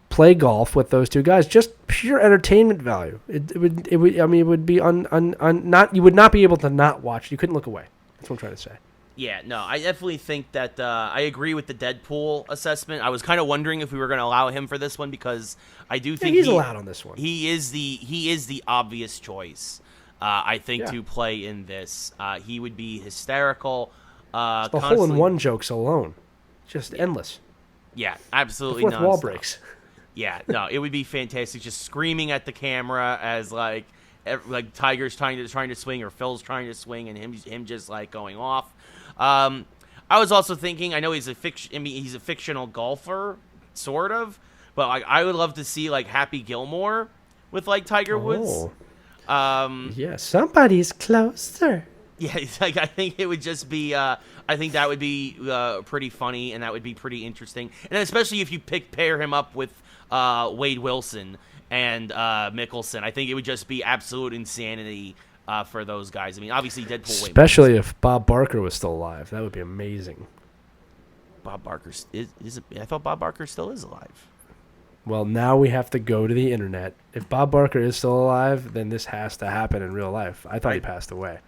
play golf with those two guys. Just pure entertainment value. It would be you would not be able to not watch. You couldn't look away. That's what I'm trying to say. Yeah, no, I definitely think that I agree with the Deadpool assessment. I was kind of wondering if we were going to allow him for this one because I do think he's allowed on this one. He is the obvious choice. I think to play in this, he would be hysterical. The hole-in-one jokes alone, just endless. Yeah, absolutely. The fourth wall breaks. Yeah, no, it would be fantastic. Just screaming at the camera as like Tiger's trying to swing or Phil's trying to swing, and him just going off. I was also thinking, I know he's a fictional golfer, sort of, but I would love to see Happy Gilmore with Tiger Woods. Yeah, somebody's closer. Yeah, I think it would just be. I think that would be pretty funny, and that would be pretty interesting, and especially if you pair him up with Wade Wilson and Mickelson. I think it would just be absolute insanity. For those guys. I mean, obviously Deadpool. Especially if Bob Barker was still alive. That would be amazing. Bob Barker I thought Bob Barker still is alive. Well, now we have to go to the internet. If Bob Barker is still alive, then this has to happen in real life. I thought he passed away.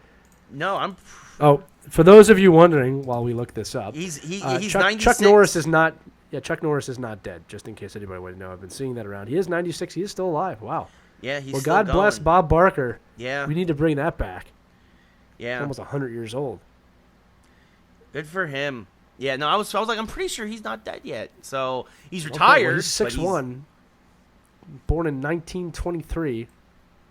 No, Oh, for those of you wondering, while we look this up, he's Chuck 96. Chuck Norris is not. Yeah, Chuck Norris is not dead. Just in case anybody would know, I've been seeing that around. He is 96. He is still alive. Wow. Yeah, he's well, still God going. bless Bob Barker. Yeah. We need to bring that back. Yeah. He's almost 100 years old. Good for him. Yeah, no, I was I'm pretty sure he's not dead yet. So, he's retired. Well, he's 6'1", born in 1923.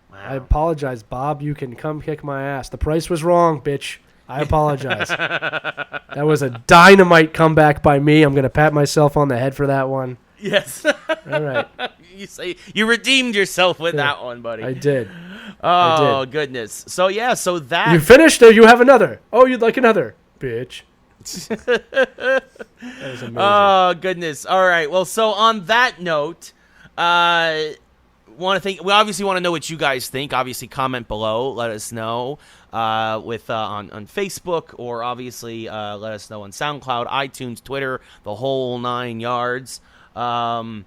Wow. I apologize, Bob. You can come kick my ass. The price was wrong, bitch. I apologize. That was a dynamite comeback by me. I'm going to pat myself on the head for that one. Yes. All right. You redeemed yourself with that one, buddy. I did. Oh, goodness. So, yeah, that... You finished or you have another? Oh, you'd like another? Bitch. That was amazing. Oh, goodness. All right. Well, so on that note, we obviously want to know what you guys think. Obviously, comment below. Let us know on Facebook, or obviously let us know on SoundCloud, iTunes, Twitter, the whole 9 yards. So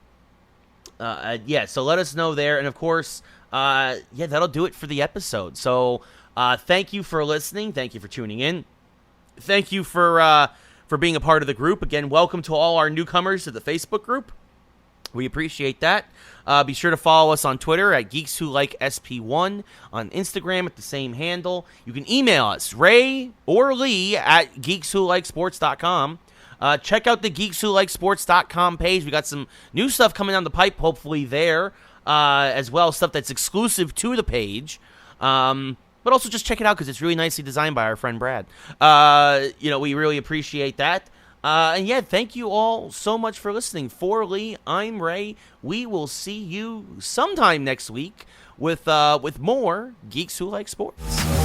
let us know there. And, of course, that'll do it for the episode. So thank you for listening. Thank you for tuning in. Thank you for being a part of the group. Again, welcome to all our newcomers to the Facebook group. We appreciate that. Be sure to follow us on Twitter at Geeks Who Like SP1, on Instagram at the same handle. You can email us, Ray or Lee, at geekswhoLikeSports.com. Check out the geekswhoLikeSports.com page. We got some new stuff coming down the pipe, hopefully there, as well, stuff that's exclusive to the page. But also just check it out because it's really nicely designed by our friend Brad. We really appreciate that. Thank you all so much for listening. For Lee, I'm Ray. We will see you sometime next week with more Geeks Who Like Sports.